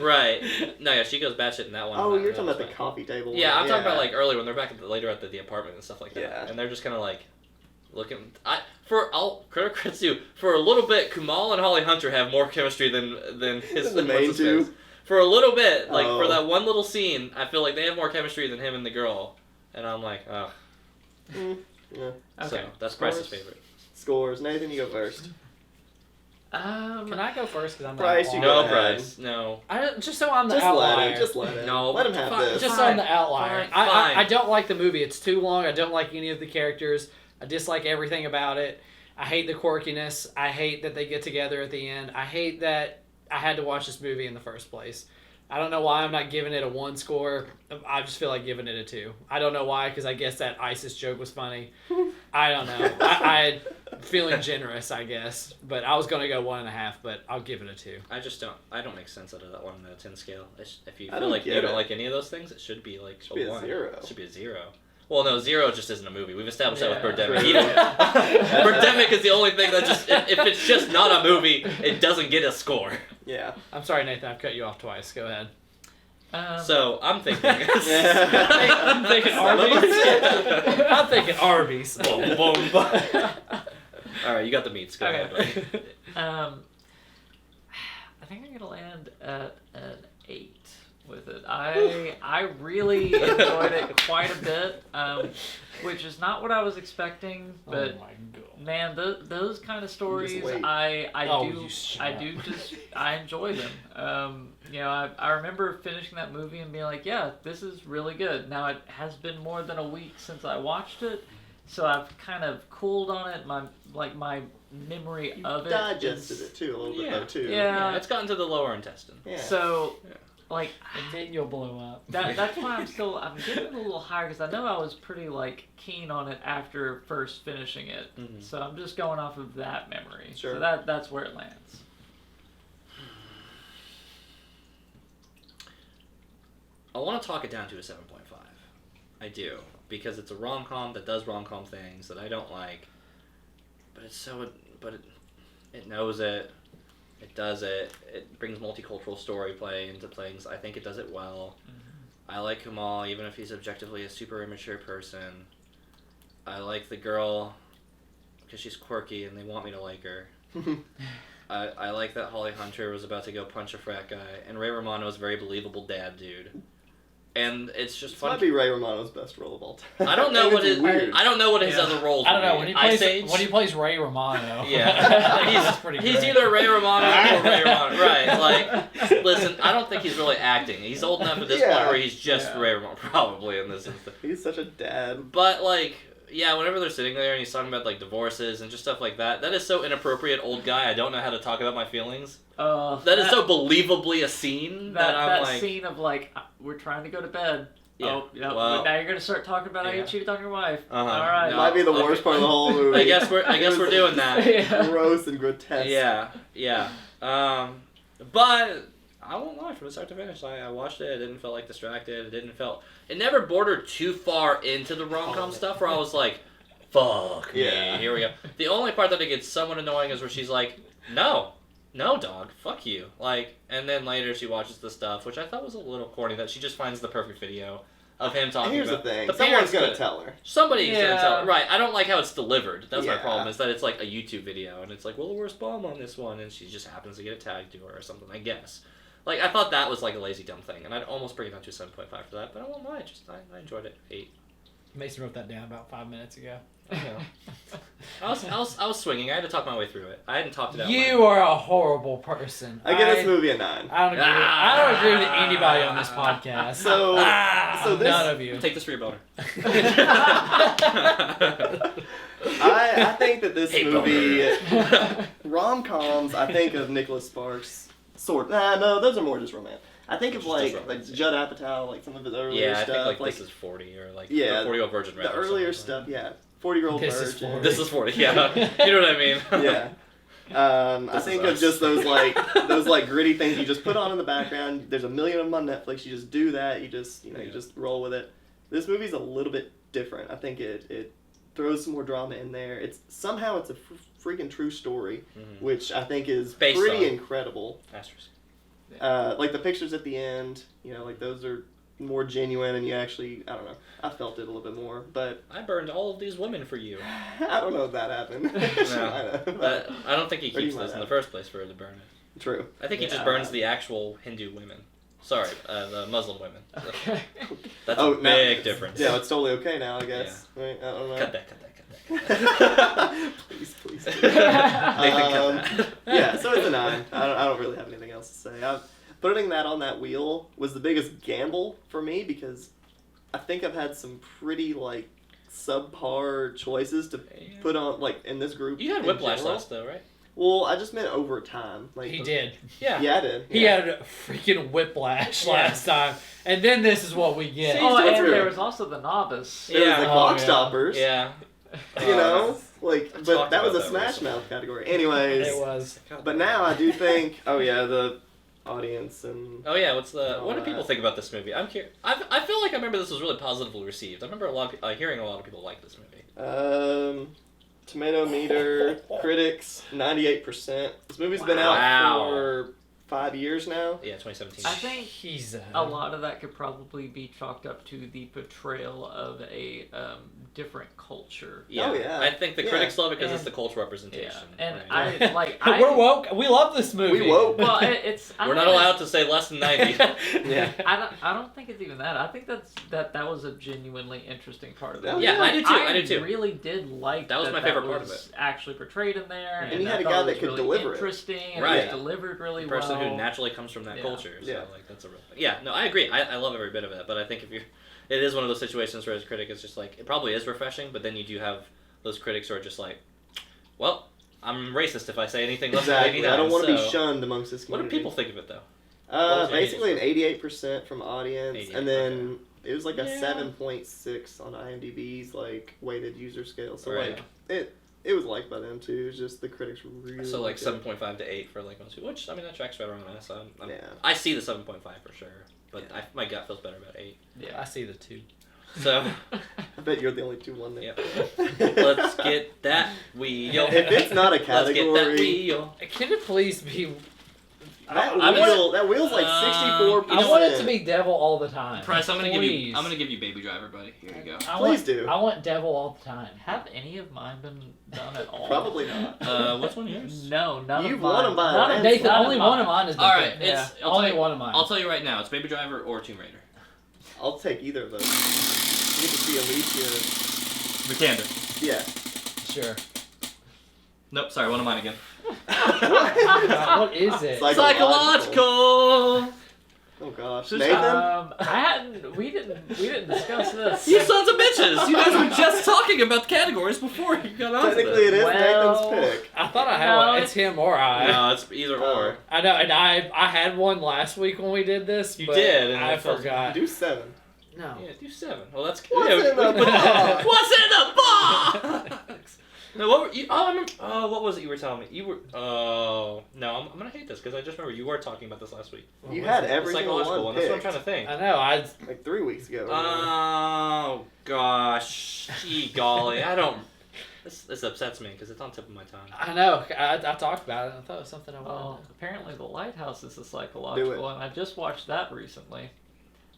Speaker 1: Right. No, yeah, she goes batshit in that one.
Speaker 2: Oh,
Speaker 1: That-
Speaker 2: you're
Speaker 1: that
Speaker 2: talking
Speaker 1: was
Speaker 2: about the
Speaker 1: fine.
Speaker 2: coffee table.
Speaker 1: Yeah,
Speaker 2: one.
Speaker 1: I'm talking about like earlier when they're back later at the apartment and stuff like that.
Speaker 2: Yeah.
Speaker 1: And they're just kind of like looking. I'll credit you for a little bit. Kamal and Holly Hunter have more chemistry than his
Speaker 2: The main
Speaker 1: what's his
Speaker 2: two?
Speaker 1: face. For a little bit, like for
Speaker 2: Oh.
Speaker 1: that one little scene, I feel like they have more chemistry than him and the girl. And I'm like, oh.
Speaker 2: Yeah.
Speaker 1: So
Speaker 4: Okay.
Speaker 1: that's Bryce's
Speaker 2: Scores?
Speaker 1: favorite.
Speaker 2: Scores. Nathan, you go first.
Speaker 3: Can I go first? Because I'm the
Speaker 2: Bryce, you
Speaker 3: outlier?
Speaker 2: go
Speaker 1: No,
Speaker 2: ahead.
Speaker 1: Bryce. No.
Speaker 3: Just so I'm the
Speaker 2: Just
Speaker 3: outlier.
Speaker 2: let him. Just let him.
Speaker 1: No,
Speaker 2: Let him have
Speaker 1: fine,
Speaker 2: this.
Speaker 3: Just
Speaker 1: Fine.
Speaker 3: on the outlier.
Speaker 1: Fine.
Speaker 3: I don't like the movie. It's too long. I don't like any of the characters. I dislike everything about it. I hate the quirkiness. I hate that they get together at the end. I hate that I had to watch this movie in the first place. I don't know why I'm not giving it a 1 score. I just feel like giving it a 2. I don't know why, because I guess that ISIS joke was funny. I don't know. I'm feeling generous, I guess. But I was going to go 1.5, but I'll give it a 2.
Speaker 1: I don't make sense out of that 1 out of 10 scale. If you
Speaker 2: I
Speaker 1: feel
Speaker 2: don't
Speaker 1: like you
Speaker 2: get
Speaker 1: don't
Speaker 2: it.
Speaker 1: like any of those things, it should be like
Speaker 2: Should be a
Speaker 1: 1.
Speaker 2: 0.
Speaker 1: It should be a 0. Well, no, 0 just isn't a movie. We've established that with
Speaker 3: Yeah.
Speaker 1: Birdemic.
Speaker 2: True.
Speaker 1: Even
Speaker 2: Yeah.
Speaker 1: Birdemic is the only thing that just if it's just not a movie, it doesn't get a score.
Speaker 2: Yeah.
Speaker 3: I'm sorry, Nathan. I've cut you off twice. Go ahead.
Speaker 1: So I'm thinking.
Speaker 3: I'm thinking Arby's. I'm thinking Arby's.
Speaker 1: Boom, boom, boom. All right, you got the meats. Go ahead, buddy.
Speaker 4: Okay. I think I'm gonna land at an 8 with it. I really enjoyed it quite a bit, which is not what I was expecting. But
Speaker 3: oh my god.
Speaker 4: man, those kind of stories,
Speaker 2: wait.
Speaker 4: I
Speaker 3: You shut
Speaker 4: I
Speaker 3: up.
Speaker 4: do just I enjoy them. I remember finishing that movie and being like, yeah, this is really good. Now it has been more than a week since I watched it, so I've kind of cooled on it. My memory
Speaker 2: You
Speaker 4: of it
Speaker 2: digested
Speaker 4: is-
Speaker 2: it too a little bit
Speaker 1: Yeah.
Speaker 2: though too.
Speaker 4: Yeah.
Speaker 1: It's gotten to the lower intestine.
Speaker 2: Yeah.
Speaker 4: So,
Speaker 1: Yeah.
Speaker 4: like,
Speaker 3: And then you'll blow up.
Speaker 4: that's why I'm getting it a little higher because I know I was pretty like keen on it after first finishing it.
Speaker 1: Mhm.
Speaker 4: So I'm just going off of that memory.
Speaker 2: Sure.
Speaker 4: So that's where it lands.
Speaker 1: I want to talk it down to a 7.5. I do, because it's a rom-com that does rom-com things that I don't like. But it knows it. It does it. It brings multicultural story play into things. I think it does it well. I like Kamal, even if he's objectively a super immature person. I like the girl because she's quirky and they want me to like her. I like that Holly Hunter was about to go punch a frat guy, and Ray Romano is a very believable dad dude. And it's just
Speaker 2: This
Speaker 1: fun.
Speaker 2: might be Ray Romano's best role of all time.
Speaker 1: I don't know
Speaker 2: And
Speaker 1: what
Speaker 2: it's
Speaker 1: his
Speaker 2: weird.
Speaker 1: I don't know what his
Speaker 3: Yeah.
Speaker 1: other roles.
Speaker 3: I don't know
Speaker 1: would
Speaker 3: when
Speaker 1: be.
Speaker 3: he plays
Speaker 1: Ice Age?
Speaker 3: when he plays Ray Romano.
Speaker 1: Yeah,
Speaker 3: That's pretty
Speaker 1: he's
Speaker 3: great.
Speaker 1: either Ray Romano or Ray Romano, right? Like, listen, I don't think he's really acting. He's old enough at this
Speaker 2: Yeah.
Speaker 1: point where he's just
Speaker 3: Yeah.
Speaker 1: Ray Romano, probably in this instance.
Speaker 2: He's such a dad.
Speaker 1: But like, yeah, whenever they're sitting there and he's talking about like divorces and just stuff like that, that is so inappropriate, old guy. I don't know how to talk about my feelings. That is so believably a scene that I'm
Speaker 4: that
Speaker 1: like,
Speaker 4: scene of like we're trying to go to bed.
Speaker 1: Yeah.
Speaker 4: Oh, yeah.
Speaker 1: Well-
Speaker 4: Now you're gonna start talking about how
Speaker 1: Yeah.
Speaker 4: you cheated on your wife.
Speaker 1: Uh-huh.
Speaker 4: All right.
Speaker 1: No.
Speaker 2: Might be the worst part of the whole movie.
Speaker 1: I guess we're
Speaker 2: It was
Speaker 1: doing that.
Speaker 4: Yeah.
Speaker 2: Gross and grotesque.
Speaker 1: Yeah. But I won't lie, from start to finish, I watched it. It didn't feel like distracted. It never bordered too far into the rom-com
Speaker 2: Oh.
Speaker 1: stuff where I was like, fuck me,
Speaker 2: Yeah.
Speaker 1: here we go. The only part that it gets somewhat annoying is where she's like, no, dog, fuck you. Like, and then later she watches the stuff, which I thought was a little corny, that she just finds the perfect video of him talking
Speaker 2: Here's
Speaker 1: about
Speaker 2: the thing.
Speaker 1: the
Speaker 2: Someone's
Speaker 1: parents
Speaker 2: gonna
Speaker 1: could-
Speaker 2: tell her.
Speaker 1: Somebody's
Speaker 4: Yeah.
Speaker 1: gonna tell. Right, I don't like how it's delivered. That's my
Speaker 2: Yeah.
Speaker 1: problem, is that it's like a YouTube video, and it's like, well, where's Bomb on this one? And she just happens to get a tag to her or something, I guess. Like, I thought that was like a lazy, dumb thing, and I'd almost bring it down to a 7.5 for that, but I won't lie, I enjoyed it. 8.
Speaker 3: Mason wrote that down about 5 minutes ago.
Speaker 1: I was swinging. I had to talk my way through it. I hadn't talked it out.
Speaker 3: You are a horrible person.
Speaker 2: I give this movie a 9.
Speaker 3: I don't agree with anybody on this podcast.
Speaker 2: So this,
Speaker 3: none of you.
Speaker 1: Take this for your boner.
Speaker 2: I think that this
Speaker 1: Hey,
Speaker 2: movie, rom-coms, I think of Nicholas Sparks, no, those are more just romance. I think of like Judd Apatow, like some of his earlier stuff.
Speaker 1: I think like This Is 40 or like
Speaker 2: yeah,
Speaker 1: the 40-Year-Old Virgin.
Speaker 2: The earlier stuff, yeah. 40-Year-Old Virgin.
Speaker 1: This is 40, yeah. You know what I mean?
Speaker 2: Yeah. I think of just those gritty things you just put on in the background. There's a million of them on Netflix. You just do that. You just roll with it. This movie's a little bit different. I think it throws some more drama in there. It's a freaking true story, which I think is pretty incredible.
Speaker 1: Asterisk.
Speaker 2: Like the pictures at the end, like those are more genuine, and you actually, I don't know, I felt it a little bit more, but
Speaker 1: I burned all of these women for you.
Speaker 2: I don't know if that happened.
Speaker 1: No, I don't think he keeps this in the first place for her to burn it.
Speaker 2: True.
Speaker 1: I think he just burns the actual Hindu women. Sorry, the Muslim women.
Speaker 4: Okay.
Speaker 1: That's a big difference.
Speaker 2: Yeah, it's totally okay now, I guess. Yeah. Right? I don't know.
Speaker 1: Cut that.
Speaker 2: Please.
Speaker 1: Nathan, cut that.
Speaker 2: Yeah, so it's a 9. I don't really have anything else to say. Putting that on that wheel was the biggest gamble for me because I think I've had some pretty like subpar choices to put on like in this group.
Speaker 1: You had Whiplash last though, right?
Speaker 2: Well, I just meant over time. Like
Speaker 3: he did.
Speaker 2: Yeah, I did.
Speaker 3: He had a freaking Whiplash last time, and then this is what we get.
Speaker 4: And there was also The Novice.
Speaker 2: There was the Clock Stoppers.
Speaker 1: Yeah.
Speaker 2: But that was a Smash Mouth category. Anyways.
Speaker 3: It was.
Speaker 2: But now I do think, the audience and...
Speaker 1: What do people think about this movie? I'm curious. I feel like I remember this was really positively received. I remember hearing a lot of people like this movie.
Speaker 2: Tomato meter, critics, 98%. This movie's been out for 5 years now.
Speaker 1: Yeah, 2017.
Speaker 4: I think a lot of that could probably be chalked up to the portrayal of a different culture.
Speaker 1: Yeah.
Speaker 2: Oh, yeah.
Speaker 1: I think the critics love it because it's the cultural representation.
Speaker 4: Yeah. And
Speaker 1: right?
Speaker 3: We're woke. We love this movie.
Speaker 2: We woke.
Speaker 4: Well,
Speaker 1: we're not allowed to say less than 90.
Speaker 2: Yeah.
Speaker 4: I don't think it's even that. I think that was a genuinely interesting part of it.
Speaker 1: Yeah, I do too.
Speaker 4: I really did like
Speaker 1: that. Was my favorite part of it.
Speaker 4: Actually portrayed in there,
Speaker 2: and you had a guy that could
Speaker 4: really
Speaker 2: deliver
Speaker 4: interesting,
Speaker 2: it.
Speaker 4: And it was delivered really well.
Speaker 1: Person who naturally comes from that culture. So that's a real thing. Yeah, no, I agree. I love every bit of it, but I think it is one of those situations where as a critic it's just like, it probably is refreshing, but then you do have those critics who are just like, well, I'm racist if I say anything less than 89.
Speaker 2: I don't want to be shunned amongst this community.
Speaker 1: What do people think of it though?
Speaker 2: Basically an 88% from audience, and then it was like a 7.6 on IMDb's like weighted user scale. So it was liked by them too. It was just the critics really.
Speaker 1: So like 7.5 to 8 for like most people, which I mean that tracks right around us. So I see the 7.5 for sure, but my gut feels better about 8.
Speaker 3: Yeah, I see the 2.
Speaker 1: So
Speaker 2: I bet you're the only 2 one there.
Speaker 1: Yep. Let's get that wheel.
Speaker 2: If it's not a category,
Speaker 1: let's get that wheel.
Speaker 3: Can it please be?
Speaker 2: That wheel's like 64%.
Speaker 3: I want it to be Devil all the time.
Speaker 1: Price, I'm gonna give you Baby Driver, buddy. Here you go.
Speaker 2: Please do.
Speaker 3: I want Devil all the time.
Speaker 4: Have any of mine been done at all?
Speaker 2: Probably not.
Speaker 1: What's one of yours?
Speaker 4: No, none
Speaker 2: You've
Speaker 4: of mine.
Speaker 2: won them by
Speaker 3: Nathan, only one of mine has been.
Speaker 1: All right,
Speaker 3: only one of mine.
Speaker 1: I'll tell you right now, it's Baby Driver or Tomb Raider.
Speaker 2: I'll take either of those. You get to see Alicia.
Speaker 1: Vikander.
Speaker 2: Yeah.
Speaker 3: Sure.
Speaker 1: Nope, sorry, one of mine again.
Speaker 3: What is it?
Speaker 1: Psychological.
Speaker 2: Oh gosh,
Speaker 4: Nathan. We didn't discuss this.
Speaker 1: You sons of bitches! You guys were just talking about the categories before you got on.
Speaker 2: Technically, it is Nathan's pick.
Speaker 3: I thought I had one. It's him or I.
Speaker 1: No, it's either or.
Speaker 3: I know, and I had one last week when we did this.
Speaker 1: You did, and
Speaker 3: I forgot.
Speaker 2: Do 7.
Speaker 3: No.
Speaker 1: Yeah, do 7. Well, that's
Speaker 2: What's in the box?
Speaker 1: What's in the box? No, what were you? Oh, I remember. Oh, what was it you were telling me? You were. Oh, no, I'm gonna hate this because I just remember you were talking about this last week.
Speaker 2: You had every single one.
Speaker 1: That's what I'm trying to think.
Speaker 3: I know.
Speaker 2: Like 3 weeks ago.
Speaker 1: Oh gosh, gee golly, I don't. This upsets me because it's on the tip of my tongue.
Speaker 3: I know. I talked about it. I thought it was something I wanted.
Speaker 4: Apparently, The Lighthouse is a psychological, and I just watched that recently.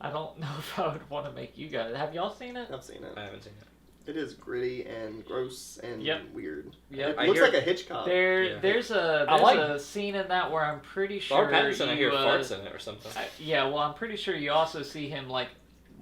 Speaker 4: I don't know if I would want to make you guys. Have y'all seen it?
Speaker 2: I've seen it.
Speaker 1: I haven't seen it.
Speaker 2: It is gritty and gross and weird.
Speaker 4: Yep.
Speaker 2: It looks like a Hitchcock.
Speaker 4: There's a scene in that where I'm pretty sure
Speaker 1: Robert Pattinson, I hear farts in it or something.
Speaker 4: I'm pretty sure you also see him like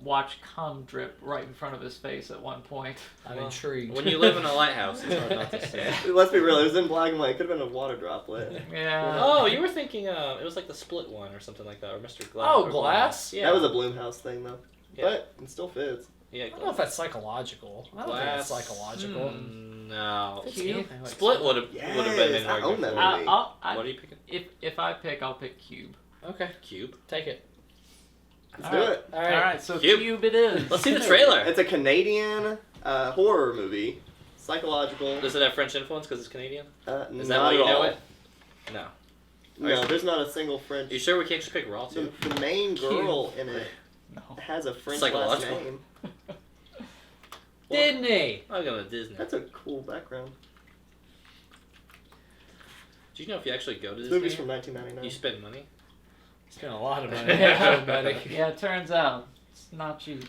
Speaker 4: watch cum drip right in front of his face at one point.
Speaker 3: I'm
Speaker 1: Well,
Speaker 3: intrigued.
Speaker 1: When you live in a lighthouse, it's hard not to see.
Speaker 2: Let's be real. It was in black and white. Could have been a water droplet.
Speaker 4: Yeah.
Speaker 1: Oh, you were thinking it was like the Split one or something like that, or Mr. Glass.
Speaker 3: Oh,
Speaker 1: or
Speaker 3: Glass?
Speaker 1: Yeah.
Speaker 2: That was a Bloomhouse thing though.
Speaker 1: Yeah.
Speaker 2: But it still fits.
Speaker 1: Yeah,
Speaker 3: I don't know if that's psychological. I don't think it's psychological.
Speaker 1: No.
Speaker 3: It's
Speaker 4: Cube?
Speaker 3: anything like
Speaker 1: Split would have been
Speaker 2: Yes,
Speaker 1: in
Speaker 2: I own that
Speaker 1: argument.
Speaker 2: movie.
Speaker 1: What
Speaker 4: I,
Speaker 1: are you picking?
Speaker 4: if I pick, I'll pick Cube.
Speaker 3: Okay,
Speaker 1: Cube.
Speaker 3: take it.
Speaker 2: Let's
Speaker 4: All
Speaker 2: do
Speaker 4: right.
Speaker 2: it.
Speaker 3: All
Speaker 4: All right, so
Speaker 1: Cube.
Speaker 4: Cube it is.
Speaker 1: Let's see the trailer.
Speaker 2: It's a Canadian horror movie. Psychological.
Speaker 1: Does it have French influence because it's Canadian?
Speaker 2: Not
Speaker 1: Is that why you
Speaker 2: at
Speaker 1: know
Speaker 2: all.
Speaker 1: it? No.
Speaker 2: No, there's not a single French.
Speaker 1: You sure we can't just pick Raw
Speaker 2: The,
Speaker 1: too?
Speaker 2: the main girl in it
Speaker 4: No.
Speaker 2: has a French last
Speaker 1: Psychological.
Speaker 2: name.
Speaker 3: Disney.
Speaker 1: I'm going to Disney.
Speaker 2: That's a cool background.
Speaker 1: Do you know if you actually go to
Speaker 2: This
Speaker 1: Disney,
Speaker 2: movie's from 1999.
Speaker 1: you spend money?
Speaker 3: Spent a lot of money.
Speaker 4: Yeah.
Speaker 3: buddy.
Speaker 4: Yeah, it turns out it's not cheap.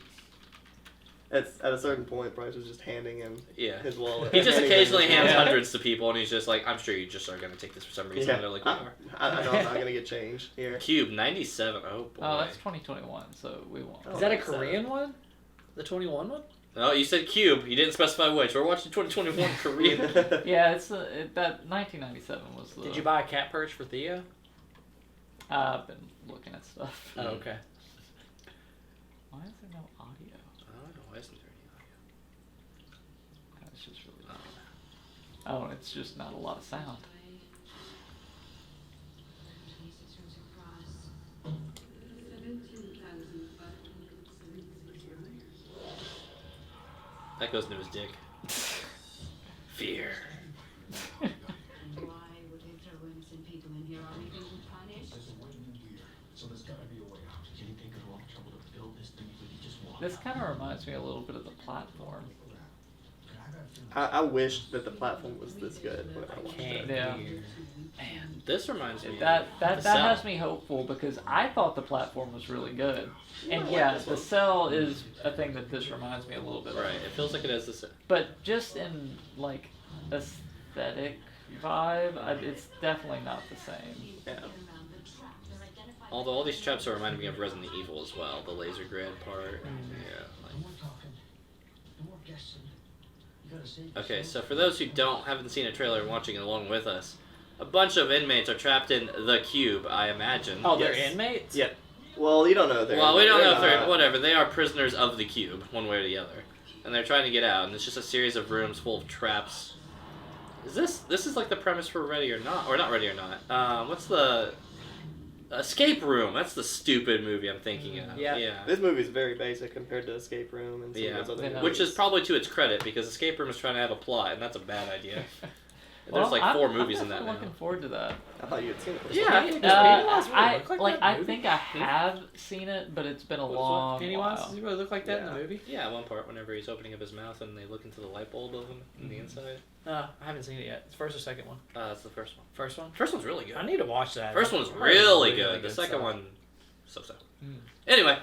Speaker 2: At a certain point, Bryce was just handing him
Speaker 1: Yeah.
Speaker 2: his wallet.
Speaker 1: He just
Speaker 2: Handing him
Speaker 1: occasionally
Speaker 2: his
Speaker 1: hands
Speaker 2: wallet.
Speaker 1: hundreds to people, and he's just like, "I'm sure you just are gonna take this for some reason."
Speaker 2: Yeah.
Speaker 1: And they're like, "We are."
Speaker 2: I know I'm not gonna get change here.
Speaker 1: Cube 97. Oh boy.
Speaker 4: Oh, that's 2021, so we won't.
Speaker 2: Oh.
Speaker 3: Is that a
Speaker 2: that's
Speaker 3: Korean one? The 21 one?
Speaker 1: Oh, you said Cube. You didn't specify which. We're watching 2021 Korean.
Speaker 4: Yeah, it's that 1997 was the.
Speaker 3: Did you buy a cat perch for Theo?
Speaker 4: I've been looking at stuff.
Speaker 3: Oh, okay.
Speaker 4: Why is there no audio?
Speaker 1: Oh, why isn't there
Speaker 4: It's just really loud. Oh, it's just not a lot of sound.
Speaker 1: That goes into his dick. Fear.
Speaker 5: Why would they throw innocent people in here? Are we being punished?
Speaker 4: This kind of reminds me a little bit of the platform.
Speaker 2: I wish that the platform was this good when I watched it.
Speaker 4: Yeah.
Speaker 1: Man, this reminds me.
Speaker 4: That
Speaker 1: of The
Speaker 4: that
Speaker 1: Cell.
Speaker 4: has me hopeful because I thought the platform was really good, and
Speaker 2: I like
Speaker 4: yeah,
Speaker 2: this
Speaker 4: the
Speaker 2: one.
Speaker 4: cell is a thing that this reminds me a little bit of.
Speaker 1: Right. It feels like it has this.
Speaker 4: But just in like aesthetic vibe, it's definitely not the same.
Speaker 1: Yeah. Although all these traps are reminding me of Resident Evil as well. The laser grid part. Yeah. Okay, so for those who haven't seen a trailer and watching along with us, a bunch of inmates are trapped in the cube, I imagine.
Speaker 3: Oh, they're
Speaker 2: Yes.
Speaker 3: inmates?
Speaker 2: Yeah. Well, you don't know if they're.
Speaker 1: Well, we don't know if they're
Speaker 2: not.
Speaker 1: whatever. They are prisoners of the cube, one way or the other, and they're trying to get out. And it's just a series of rooms full of traps. This is like the premise for Ready or Not, or not Ready or Not. What's the Escape Room? That's the stupid movie I'm thinking of.
Speaker 3: Yeah.
Speaker 1: Yeah.
Speaker 2: This movie's very basic compared to Escape Room and some
Speaker 1: Yeah.
Speaker 2: of those other
Speaker 4: Yeah.
Speaker 2: movies.
Speaker 1: Which is probably to its credit because Escape Room is trying to have a plot, and that's a bad idea. There's
Speaker 4: Well,
Speaker 1: like 4 movies in
Speaker 4: I'm
Speaker 1: that now.
Speaker 4: looking forward to that.
Speaker 2: I thought you had seen it.
Speaker 1: Yeah, I think
Speaker 3: Pennywise really
Speaker 4: I
Speaker 3: look like that
Speaker 4: I
Speaker 3: movie?
Speaker 4: think I have seen it, but it's been a long
Speaker 3: Pennywise?
Speaker 4: while.
Speaker 3: Does he really look like that in
Speaker 2: Yeah.
Speaker 3: the movie?
Speaker 1: Yeah, one part whenever he's opening up his mouth and they look into the light bulb of him in the inside.
Speaker 3: No, I haven't seen it yet. It's first or second one?
Speaker 1: That's the first one.
Speaker 3: First one?
Speaker 1: First one's really good.
Speaker 3: I need to watch that.
Speaker 1: First one's
Speaker 3: I've heard
Speaker 1: really good. The second
Speaker 3: stuff.
Speaker 1: one, so-so.
Speaker 3: Mm.
Speaker 1: Anyway,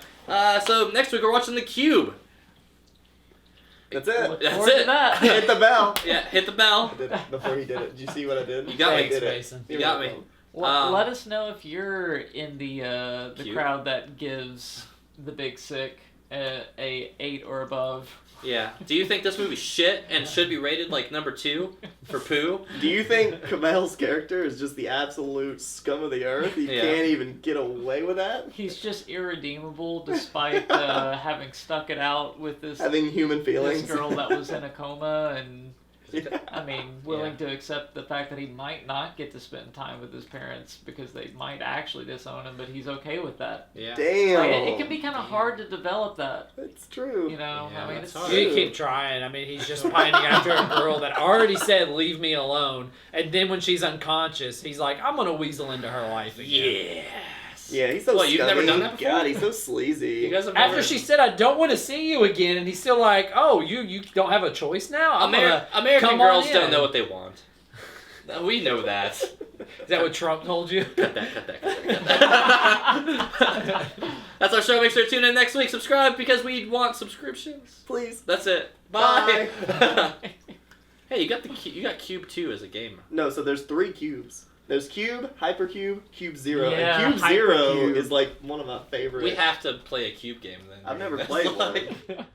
Speaker 1: so next week we're watching The Cube.
Speaker 2: That's
Speaker 4: Look
Speaker 2: it.
Speaker 1: That's
Speaker 4: forward
Speaker 1: it.
Speaker 4: to that.
Speaker 2: Hit the bell.
Speaker 1: Yeah, hit the bell.
Speaker 2: I did it before he did it. Did you see what I did?
Speaker 1: You got me.
Speaker 2: I did it.
Speaker 3: Mason.
Speaker 1: You got me.
Speaker 4: Let us know if you're in the
Speaker 1: Cute.
Speaker 4: crowd that gives The Big Sick a 8 or above.
Speaker 1: Yeah. Do you think this movie's shit and should be rated like number 2 for poo?
Speaker 2: Do you think Kamel's character is just the absolute scum of the earth? He
Speaker 1: Yeah.
Speaker 2: can't even get away with that?
Speaker 4: He's just irredeemable despite having stuck it out with this
Speaker 2: Having human feelings.
Speaker 4: girl that was in a coma and
Speaker 2: Yeah.
Speaker 4: I mean willing to accept the fact that he might not get to spend time with his parents because they might actually disown him, but he's okay with that.
Speaker 1: Yeah.
Speaker 2: Damn.
Speaker 4: Like, it can be kind of hard to develop that,
Speaker 2: It's true.
Speaker 4: you know.
Speaker 1: Yeah,
Speaker 4: I mean,
Speaker 1: that's
Speaker 4: it's
Speaker 1: hard.
Speaker 3: You keep trying. I mean, he's just pining after a girl that already said, "Leave me alone," and then when she's unconscious, he's like, "I'm gonna weasel into her life again."
Speaker 1: Yes.
Speaker 2: Yeah, he's so
Speaker 1: What, you've never
Speaker 2: scummy.
Speaker 1: done that before?
Speaker 2: God, he's so sleazy.
Speaker 1: You guys have
Speaker 3: After
Speaker 1: never...
Speaker 3: she said, "I don't want to see you again," and he's still like, "Oh, you don't have a choice now." I'm gonna
Speaker 1: American
Speaker 3: come on
Speaker 1: girls
Speaker 3: in.
Speaker 1: don't know what they want. We know that.
Speaker 3: Is that what Trump told you?
Speaker 1: Cut that. That's our show. Make sure to tune in next week. Subscribe because we want subscriptions.
Speaker 2: Please.
Speaker 1: That's it. Bye. Hey, you got Cube 2 as a gamer.
Speaker 2: No, so there's 3 cubes. There's Cube, Hypercube, Cube Zero,
Speaker 4: Yeah,
Speaker 2: and Cube Zero
Speaker 4: Hypercube.
Speaker 2: is like one of my favorite.
Speaker 1: We have to play a cube game then.
Speaker 2: I've never
Speaker 1: That's
Speaker 2: played one.
Speaker 1: like-